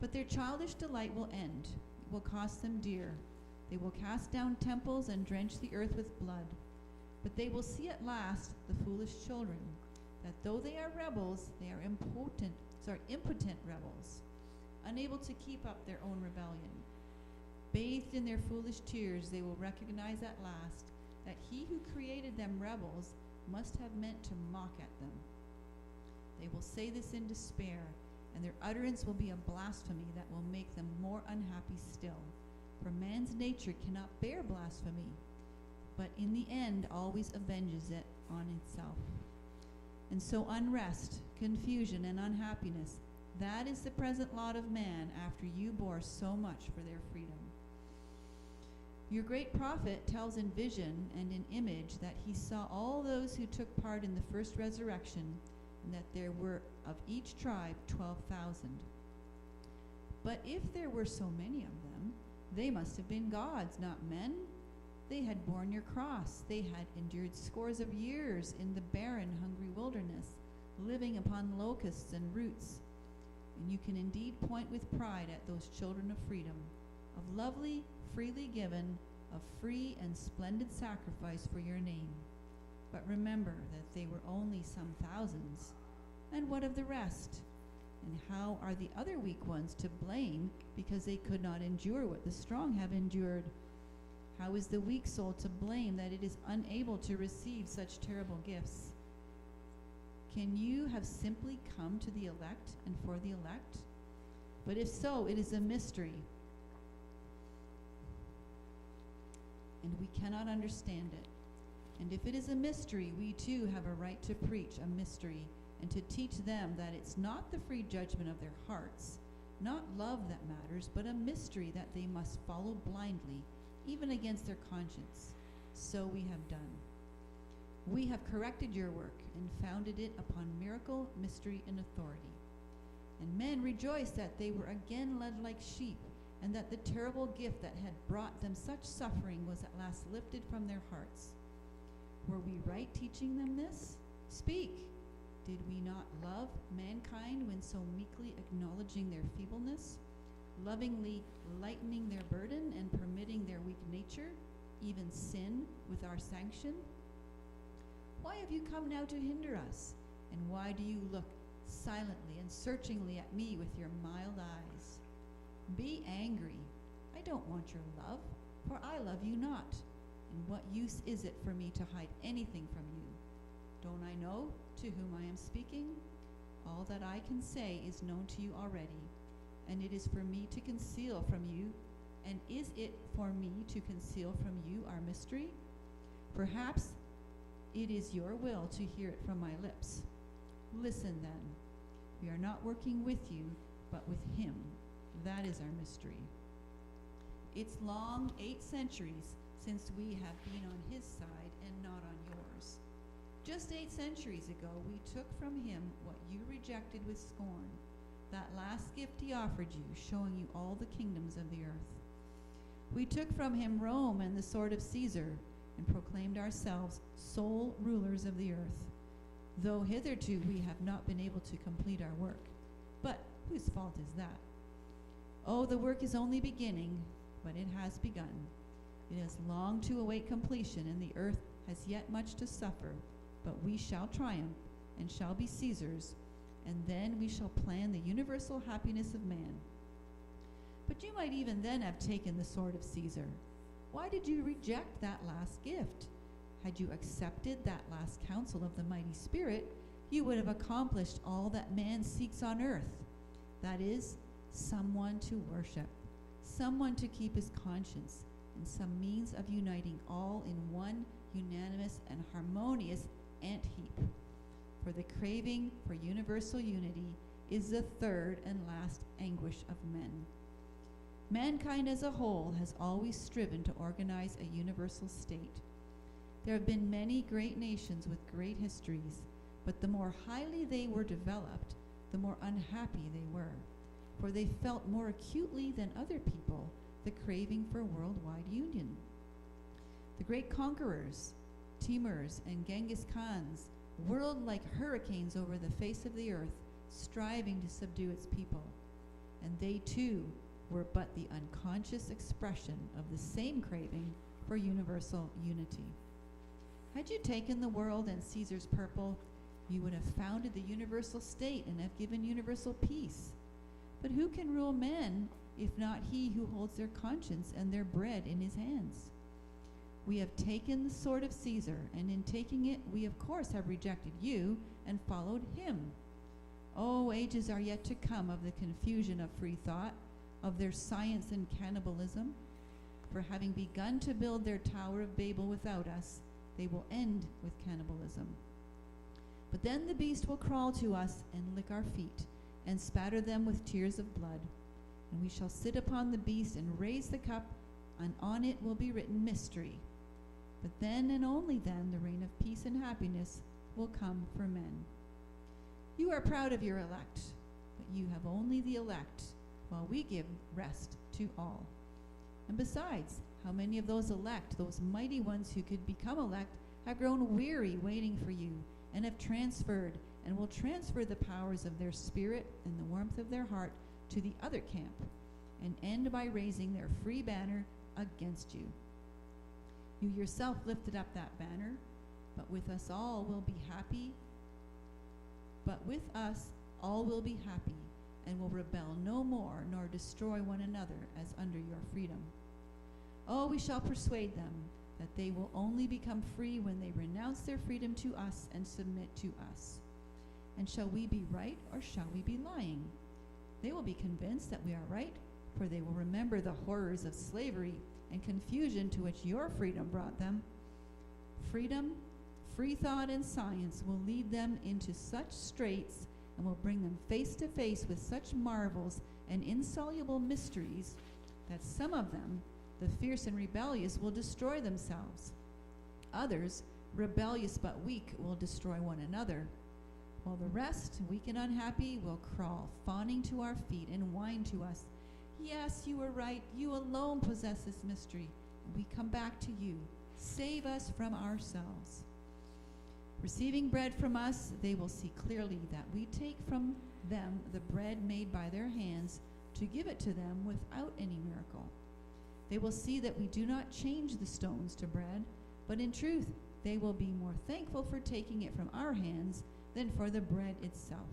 But their childish delight will end. It will cost them dear. They will cast down temples and drench the earth with blood. But they will see at last, the foolish children, that though they are rebels, they are impotent rebels, unable to keep up their own rebellion. Bathed in their foolish tears, they will recognize at last that he who created them rebels must have meant to mock at them. They will say this in despair, and their utterance will be a blasphemy that will make them more unhappy still. For man's nature cannot bear blasphemy, but in the end always avenges it on itself. And so unrest, confusion, and unhappiness, that is the present lot of man after you bore so much for their freedom. Your great prophet tells in vision and in image that he saw all those who took part in the first resurrection, and that there were of each tribe 12,000. But if there were so many of them, they must have been gods, not men. They had borne your cross. They had endured scores of years in the barren, hungry wilderness, living upon locusts and roots. And you can indeed point with pride at those children of freedom, of lovely, freely given, of free and splendid sacrifice for your name. But remember that they were only some thousands. And what of the rest? And how are the other weak ones to blame because they could not endure what the strong have endured? How is the weak soul to blame that it is unable to receive such terrible gifts? Can you have simply come to the elect and for the elect? But if so, it is a mystery, and we cannot understand it. And if it is a mystery, we too have a right to preach a mystery and to teach them that it's not the free judgment of their hearts, not love that matters, but a mystery that they must follow blindly, even against their conscience. So we have done. We have corrected your work and founded it upon miracle, mystery, and authority. And men rejoiced that they were again led like sheep, and that the terrible gift that had brought them such suffering was at last lifted from their hearts. Were we right teaching them this? Speak. Did we not love mankind when so meekly acknowledging their feebleness, lovingly lightening their burden and permitting their weak nature, even sin, with our sanction? Why have you come now to hinder us? And why do you look silently and searchingly at me with your mild eyes? Be angry. I don't want your love, for I love you not. And what use is it for me to hide anything from you? Don't I know to whom I am speaking? All that I can say is known to you already, and it is for me to conceal from you. And is it for me to conceal from you our mystery? Perhaps it is your will to hear it from my lips. Listen then. We are not working with you, but with him. That is our mystery. It's long 8 centuries since we have been on his side and not on yours. Just 8 centuries ago, we took from him what you rejected with scorn, that last gift he offered you, showing you all the kingdoms of the earth. We took from him Rome and the sword of Caesar, and proclaimed ourselves sole rulers of the earth, though hitherto we have not been able to complete our work. But whose fault is that? Oh, the work is only beginning, but it has begun. It has long to await completion, and the earth has yet much to suffer, but we shall triumph and shall be Caesars, and then we shall plan the universal happiness of man. But you might even then have taken the sword of Caesar. Why did you reject that last gift? Had you accepted that last counsel of the mighty Spirit, you would have accomplished all that man seeks on earth. That is, someone to worship, someone to keep his conscience, and some means of uniting all in one unanimous and harmonious ant heap. For the craving for universal unity is the third and last anguish of men. Mankind as a whole has always striven to organize a universal state. There have been many great nations with great histories, but the more highly they were developed, the more unhappy they were, for they felt more acutely than other people the craving for worldwide union. The great conquerors, Timurs and Genghis Khans, whirled like hurricanes over the face of the earth, striving to subdue its people, and they too were but the unconscious expression of the same craving for universal unity. Had you taken the world and Caesar's purple, you would have founded the universal state and have given universal peace. But who can rule men if not he who holds their conscience and their bread in his hands? We have taken the sword of Caesar, and in taking it, we of course have rejected you and followed him. Oh, ages are yet to come of the confusion of free thought, of their science and cannibalism. For having begun to build their Tower of Babel without us, they will end with cannibalism. But then the beast will crawl to us and lick our feet, and spatter them with tears of blood. And we shall sit upon the beast and raise the cup, and on it will be written mystery. But then and only then the reign of peace and happiness will come for men. You are proud of your elect, but you have only the elect, while we give rest to all. And besides, how many of those elect, those mighty ones who could become elect, have grown weary waiting for you, and have transferred and will transfer the powers of their spirit and the warmth of their heart to the other camp, and end by raising their free banner against you. You yourself lifted up that banner, but with us all will be happy. But with us all will be happy, and will rebel no more, nor destroy one another as under your freedom. Oh, we shall persuade them that they will only become free when they renounce their freedom to us and submit to us. And shall we be right, or shall we be lying? They will be convinced that we are right, for they will remember the horrors of slavery and confusion to which your freedom brought them. Freedom, free thought, and science will lead them into such straits and will bring them face to face with such marvels and insoluble mysteries that some of them, the fierce and rebellious, will destroy themselves. Others, rebellious but weak, will destroy one another, while the rest, weak and unhappy, will crawl, fawning to our feet and whine to us, "Yes, you were right. You alone possess this mystery, and we come back to you. Save us from ourselves." Receiving bread from us, they will see clearly that we take from them the bread made by their hands to give it to them without any miracle. They will see that we do not change the stones to bread, but in truth they will be more thankful for taking it from our hands than for the bread itself.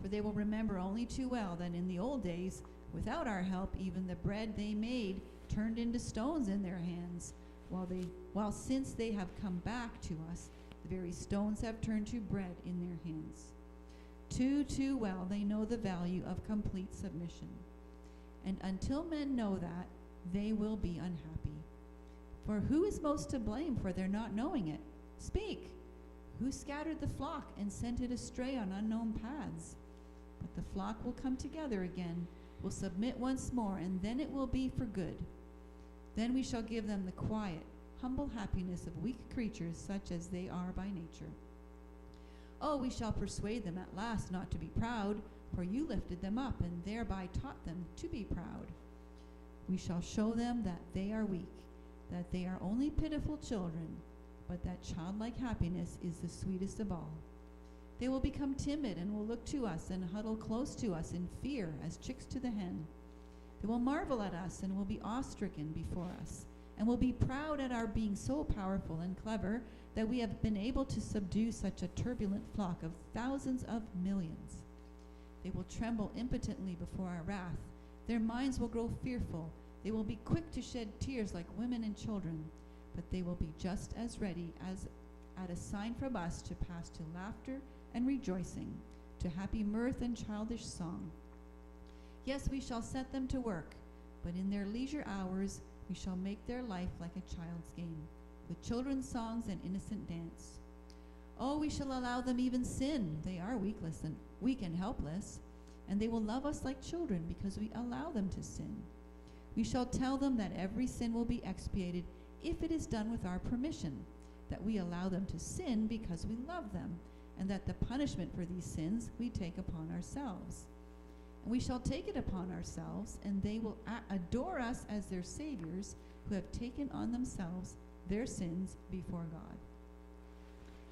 For they will remember only too well that in the old days, without our help, even the bread they made turned into stones in their hands, while since they have come back to us, the very stones have turned to bread in their hands. Too well they know the value of complete submission. And until men know that, they will be unhappy. For who is most to blame for their not knowing it? Speak! Who scattered the flock and sent it astray on unknown paths? But the flock will come together again, will submit once more, and then it will be for good. Then we shall give them the quiet, humble happiness of weak creatures such as they are by nature. Oh, we shall persuade them at last not to be proud, for you lifted them up and thereby taught them to be proud. We shall show them that they are weak, that they are only pitiful children, but that childlike happiness is the sweetest of all. They will become timid and will look to us and huddle close to us in fear as chicks to the hen. They will marvel at us and will be awe-stricken before us, and will be proud at our being so powerful and clever that we have been able to subdue such a turbulent flock of thousands of millions. They will tremble impotently before our wrath. Their minds will grow fearful. They will be quick to shed tears like women and children, but they will be just as ready as at a sign from us to pass to laughter and rejoicing, to happy mirth and childish song. Yes, we shall set them to work, but in their leisure hours we shall make their life like a child's game, with children's songs and innocent dance. Oh, we shall allow them even sin. They are weak and helpless, and they will love us like children because we allow them to sin. We shall tell them that every sin will be expiated if it is done with our permission, that we allow them to sin because we love them, and that the punishment for these sins we take upon ourselves. And we shall take it upon ourselves, and they will adore us as their saviors who have taken on themselves their sins before God.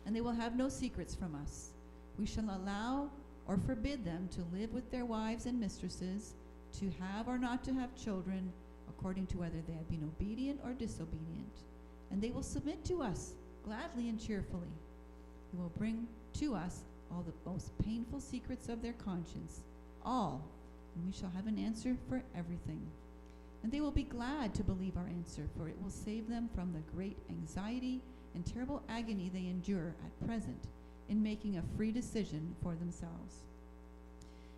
And they will have no secrets from us. We shall allow or forbid them to live with their wives and mistresses, to have or not to have children, according to whether they have been obedient or disobedient. And they will submit to us gladly and cheerfully. They will bring to us all the most painful secrets of their conscience, all, and we shall have an answer for everything. And they will be glad to believe our answer, for it will save them from the great anxiety and terrible agony they endure at present in making a free decision for themselves.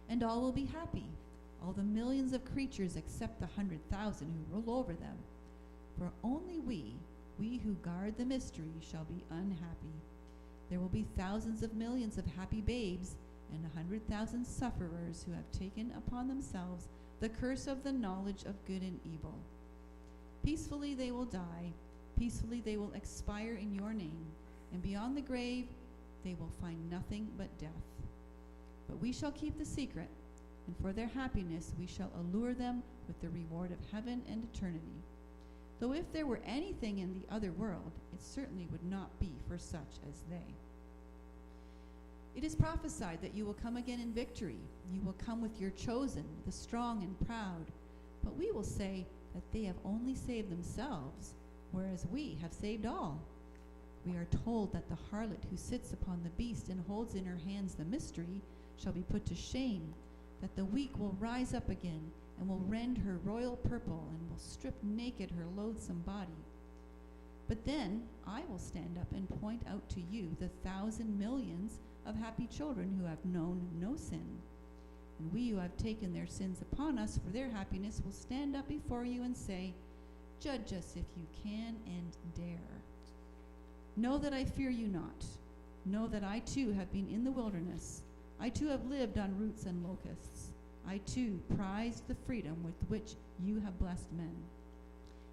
And all will be happy, all the millions of creatures except the 100,000 who rule over them. For only we who guard the mystery, shall be unhappy. There will be thousands of millions of happy babes, and 100,000 sufferers who have taken upon themselves the curse of the knowledge of good and evil. Peacefully they will die, peacefully they will expire in your name, and beyond the grave they will find nothing but death. But we shall keep the secret, and for their happiness we shall allure them with the reward of heaven and eternity. Though if there were anything in the other world, it certainly would not be for such as they. It is prophesied that you will come again in victory. You will come with your chosen, the strong and proud. But we will say that they have only saved themselves, whereas we have saved all. We are told that the harlot who sits upon the beast and holds in her hands the mystery shall be put to shame, that the weak will rise up again and will rend her royal purple and will strip naked her loathsome body. But then I will stand up and point out to you the 1,000 millions of happy children who have known no sin. And we who have taken their sins upon us for their happiness will stand up before you and say, judge us if you can and dare. Know that I fear you not. Know that I too have been in the wilderness. I too have lived on roots and locusts. I too prized the freedom with which you have blessed men.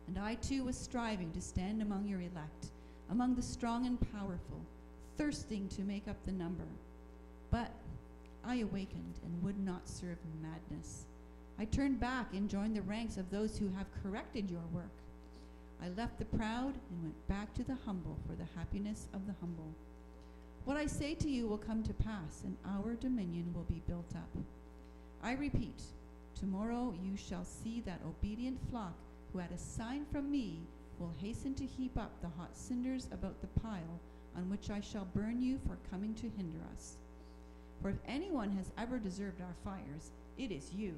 And I too was striving to stand among your elect, among the strong and powerful, thirsting to make up the number. But I awakened and would not serve madness. I turned back and joined the ranks of those who have corrected your work. I left the proud and went back to the humble for the happiness of the humble. What I say to you will come to pass, and our dominion will be built up. I repeat, tomorrow you shall see that obedient flock who at a sign from me will hasten to heap up the hot cinders about the pile on which I shall burn you for coming to hinder us. For if anyone has ever deserved our fires, it is you.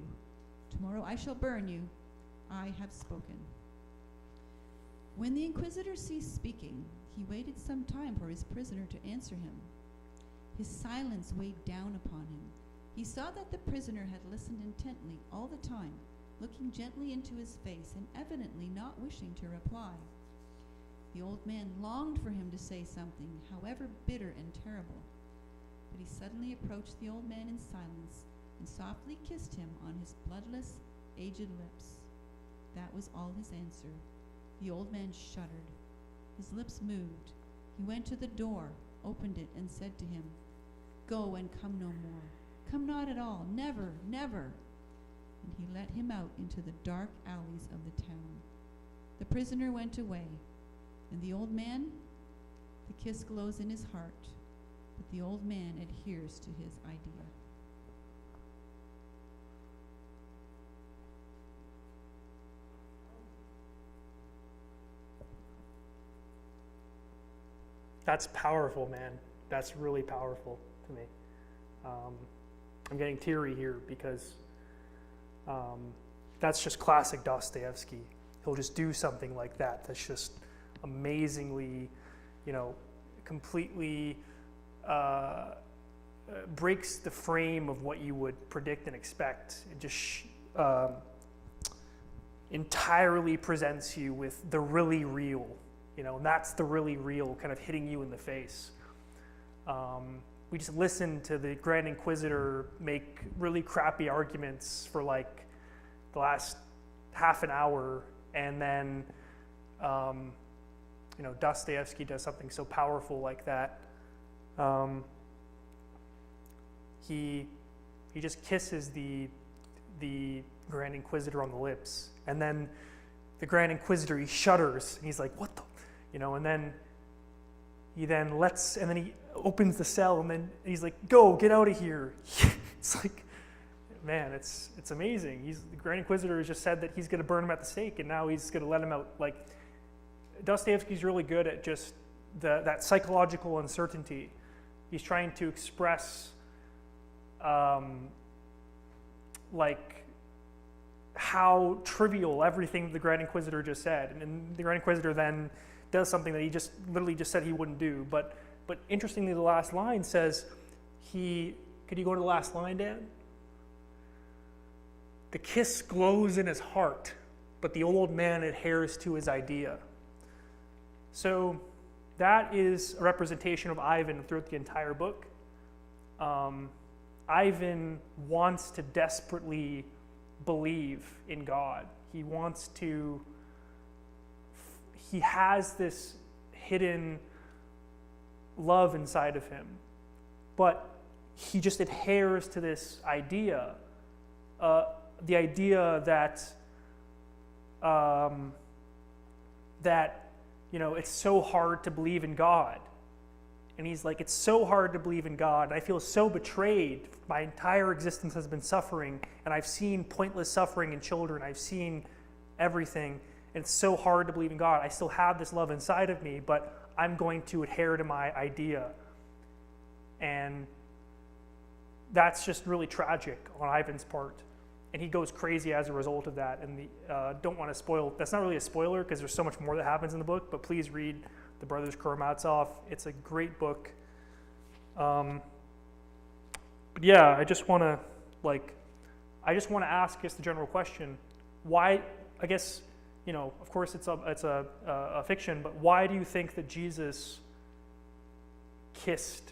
Tomorrow I shall burn you. I have spoken. When the inquisitor ceased speaking, he waited some time for his prisoner to answer him. His silence weighed down upon him. He saw that the prisoner had listened intently all the time, looking gently into his face and evidently not wishing to reply. The old man longed for him to say something, however bitter and terrible. But he suddenly approached the old man in silence and softly kissed him on his bloodless, aged lips. That was all his answer. The old man shuddered. His lips moved. He went to the door, opened it, and said to him, "Go and come no more. Come not at all, never, never." And he let him out into the dark alleys of the town. The prisoner went away, and the old man, the kiss glows in his heart, but the old man adheres to his idea. That's powerful, man. That's really powerful to me. I'm getting teary here because that's just classic Dostoevsky. He'll just do something like that. That's just amazingly, completely breaks the frame of what you would predict and expect. It just entirely presents you with the really real, and that's the really real kind of hitting you in the face. We just listened to the Grand Inquisitor make really crappy arguments for like the last half an hour, and then Dostoevsky does something so powerful like that. He just kisses the Grand Inquisitor on the lips, and then the Grand Inquisitor, he shudders, and he's like, "What the," and then he opens the cell, and then he's like, "Go, get out of here." It's like, man, it's amazing. The Grand Inquisitor has just said that he's going to burn him at the stake, and now he's going to let him out. Like, Dostoevsky's really good at just that psychological uncertainty. He's trying to express like how trivial everything the Grand Inquisitor just said, and the Grand Inquisitor then does something that he just literally just said he wouldn't do. But interestingly, the last line says could you go to the last line, Dan? The kiss glows in his heart, but the old man adheres to his idea. So that is a representation of Ivan throughout the entire book. Ivan wants to desperately believe in God. He has this hidden love inside of him, but he just adheres to this idea, the idea that it's so hard to believe in God. And he's like, it's so hard to believe in God. I feel so betrayed. My entire existence has been suffering, and I've seen pointless suffering in children. I've seen everything, and it's so hard to believe in God. I still have this love inside of me, but I'm going to adhere to my idea. And that's just really tragic on Ivan's part. And he goes crazy as a result of that. And don't want to spoil, that's not really a spoiler because there's so much more that happens in the book, but please read The Brothers Karamazov. It's a great book. But yeah, I just want to ask just the general question: why? I guess of course it's a fiction, but why do you think that Jesus kissed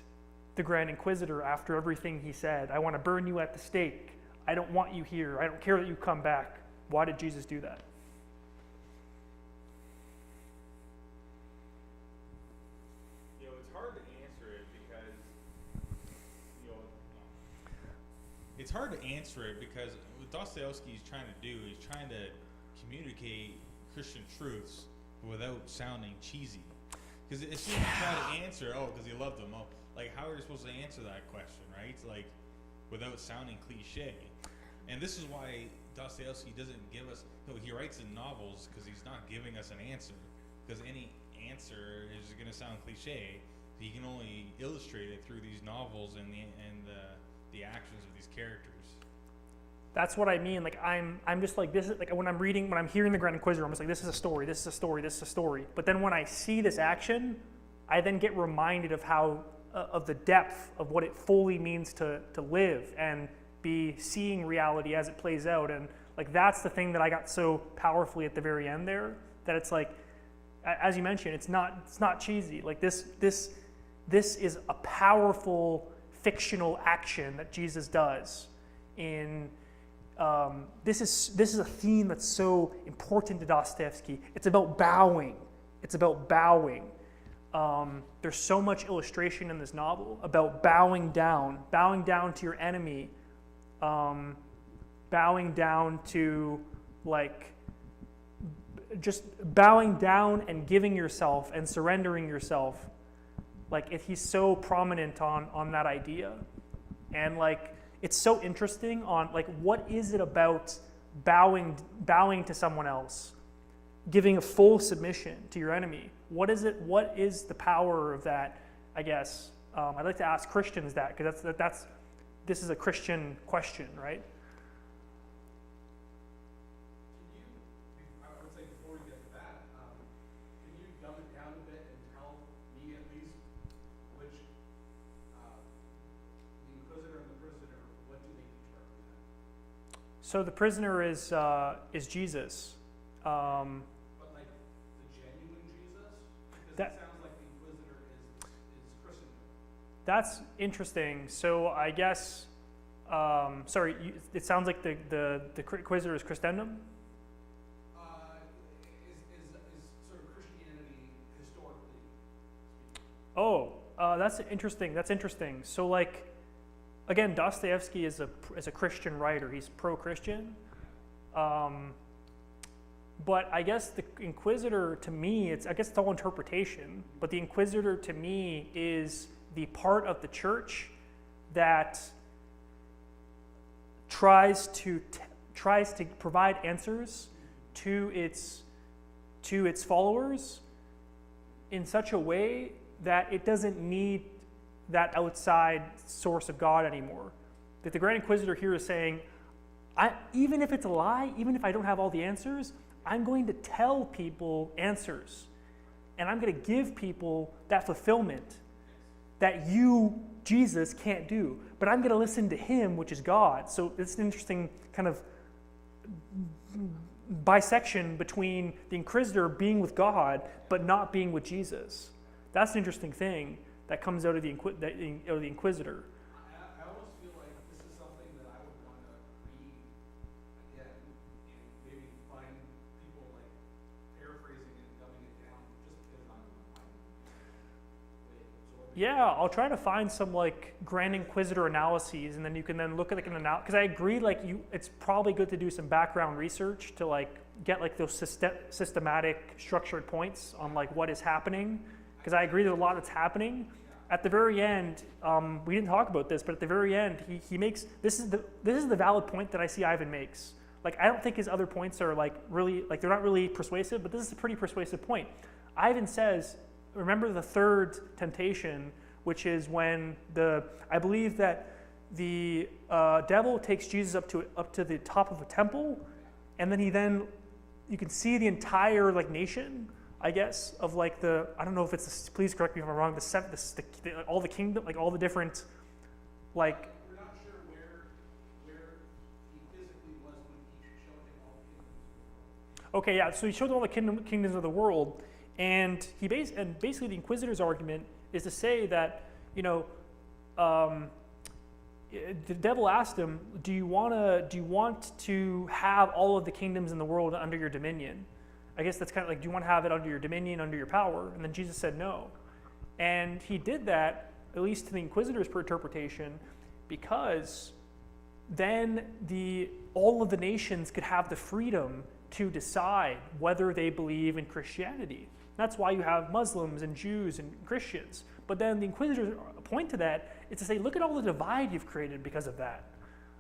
the Grand Inquisitor after everything he said? I want to burn you at the stake. I don't want you here. I don't care that you come back. Why did Jesus do that? It's hard to answer it because, it's hard to answer it because what Dostoevsky is trying to do is trying to communicate Christian truths without sounding cheesy. Because as soon as you try to answer, because you love them, like how are you supposed to answer that question, right? Like without sounding cliche. And this is why Dostoevsky doesn't give us, he writes in novels because he's not giving us an answer. Because any answer is going to sound cliche. He can only illustrate it through these novels and the actions of these characters. That's what I mean. Like I'm just like, this is like when I'm hearing the Grand Inquisitor, I'm just like, this is a story, this is a story, this is a story. But then when I see this action, I then get reminded of how of the depth of what it fully means to live and be seeing reality as it plays out. And like that's the thing that I got so powerfully at the very end there, that it's like, as you mentioned, it's not cheesy. Like this is a powerful fictional action that Jesus does. This is a theme that's so important to Dostoevsky. It's about bowing. It's about bowing. There's so much illustration in this novel about bowing down to your enemy, bowing down to like just bowing down and giving yourself and surrendering yourself. Like he's so prominent on that idea, and like it's so interesting on like what is it about bowing to someone else, giving a full submission to your enemy. What is it? What is the power of that? I guess I'd like to ask Christians that, because this is a Christian question, right? So the prisoner is Jesus. But like the genuine Jesus? Because That- it sounds like the Inquisitor is Christendom. That's interesting. So I guess, it sounds like the Inquisitor is Christendom. Is sort of Christianity historically? Oh, that's interesting. That's interesting. So like, again, Dostoevsky is a Christian writer. He's pro-Christian. But I guess the Inquisitor, to me, I guess it's all interpretation. But the Inquisitor, to me, is the part of the church that tries to provide answers to its followers in such a way that it doesn't need that outside source of God anymore. That the Grand Inquisitor here is saying, even if it's a lie, even if I don't have all the answers, I'm going to tell people answers. And I'm going to give people that fulfillment that you, Jesus, can't do. But I'm going to listen to him, which is God. So it's an interesting kind of bisection between the Inquisitor being with God, but not being with Jesus. That's an interesting thing that comes out of the Inquisitor. I almost feel like this is something that I would want to read again and maybe find people like paraphrasing and dumbing it down just because I'm way absorbing. Yeah, I'll try to find some like Grand Inquisitor analyses, and then you can then look at like an analysis. Because I agree, it's probably good to do some background research to like get like those systematic, structured points on like what is happening. Because I agree there's a lot that's happening. At the very end, we didn't talk about this, but at the very end, he makes this is the valid point that I see Ivan makes. Like I don't think his other points are like really like they're not really persuasive, but this is a pretty persuasive point. Ivan says, remember the third temptation, which is when I believe that the devil takes Jesus up to the top of a temple, and then you can see the entire like nation, I guess, of like I don't know if it's please correct me if I'm wrong, all the kingdom, like all the different, like. We're not sure where he physically was when he showed him all the kingdoms. Okay, yeah. So he showed all the kingdoms of the world, and basically the Inquisitor's argument is to say that the devil asked him, do you want to have all of the kingdoms in the world under your dominion? I guess that's kind of like, do you want to have it under your dominion, under your power? And then Jesus said no. And he did that, at least to the Inquisitor's interpretation, because then all of the nations could have the freedom to decide whether they believe in Christianity. That's why you have Muslims and Jews and Christians. But then the Inquisitor's point to that is to say, look at all the divide you've created because of that.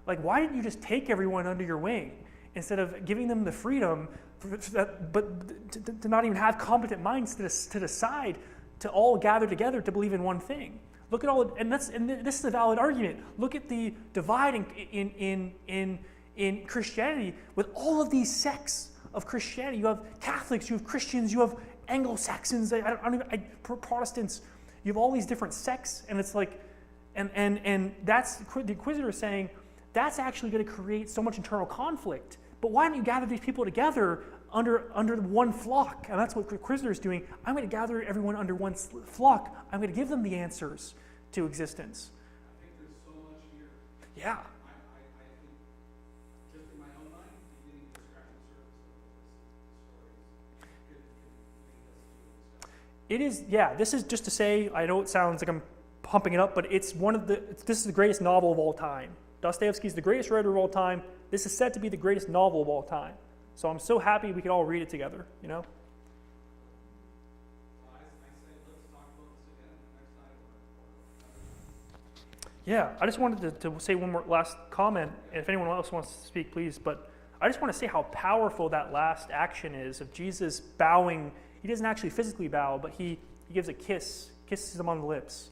Like, why didn't you just take everyone under your wing instead of giving them the freedom to not even have competent minds to decide to all gather together to believe in one thing? Look at all, and this is a valid argument. Look at the divide in Christianity with all of these sects of Christianity. You have Catholics, you have Christians, you have Anglo-Saxons, Protestants. You have all these different sects, and it's like, and that's the Inquisitor is saying that's actually going to create so much internal conflict. But why don't you gather these people together under one flock? And that's what the Inquisitor is doing. I'm going to gather everyone under one flock. I'm going to give them the answers to existence. I think there's so much here. Yeah. I think, just in my own mind, beginning to scratch the surface of this story could lead us to discuss. It is, yeah, this is just to say, I know it sounds like I'm pumping it up, but this is the greatest novel of all time. Dostoevsky is the greatest writer of all time. This is said to be the greatest novel of all time. So I'm so happy we can all read it together, I say, let's talk about this again next time. Yeah, I just wanted to say one more last comment, and if anyone else wants to speak, please, but I just want to say how powerful that last action is of Jesus bowing. He doesn't actually physically bow, but he gives a kisses him on the lips.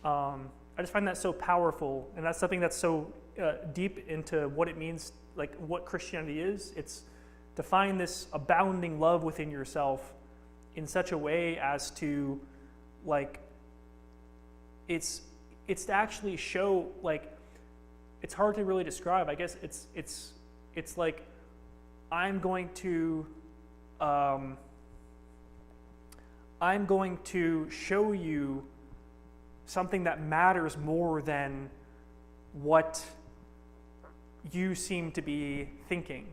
I just find that so powerful, and that's something that's so deep into what it means, like what Christianity is. It's to find this abounding love within yourself in such a way as to, like, it's to actually show, like, it's hard to really describe. I guess it's It's like, I'm going to show you something that matters more than what you seem to be thinking.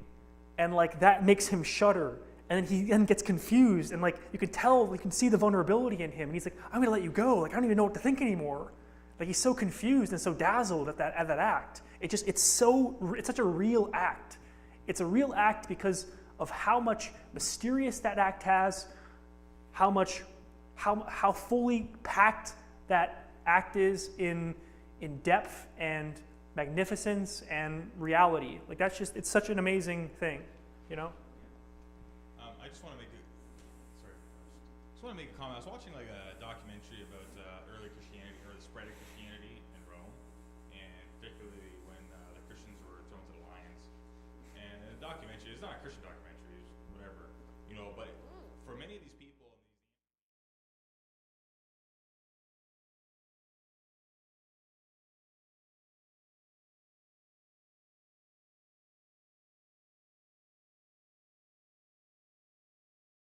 And like that makes him shudder. And then he then gets confused, and like you can tell, you can see the vulnerability in him. And he's like, I'm gonna let you go. Like I don't even know what to think anymore. Like he's so confused and so dazzled at that act. It's such a real act. It's a real act because of how much mysterious that act has, how fully packed that act is in depth and magnificence and reality. Like it's such an amazing thing, you know? I just want to make a comment. I was watching like a documentary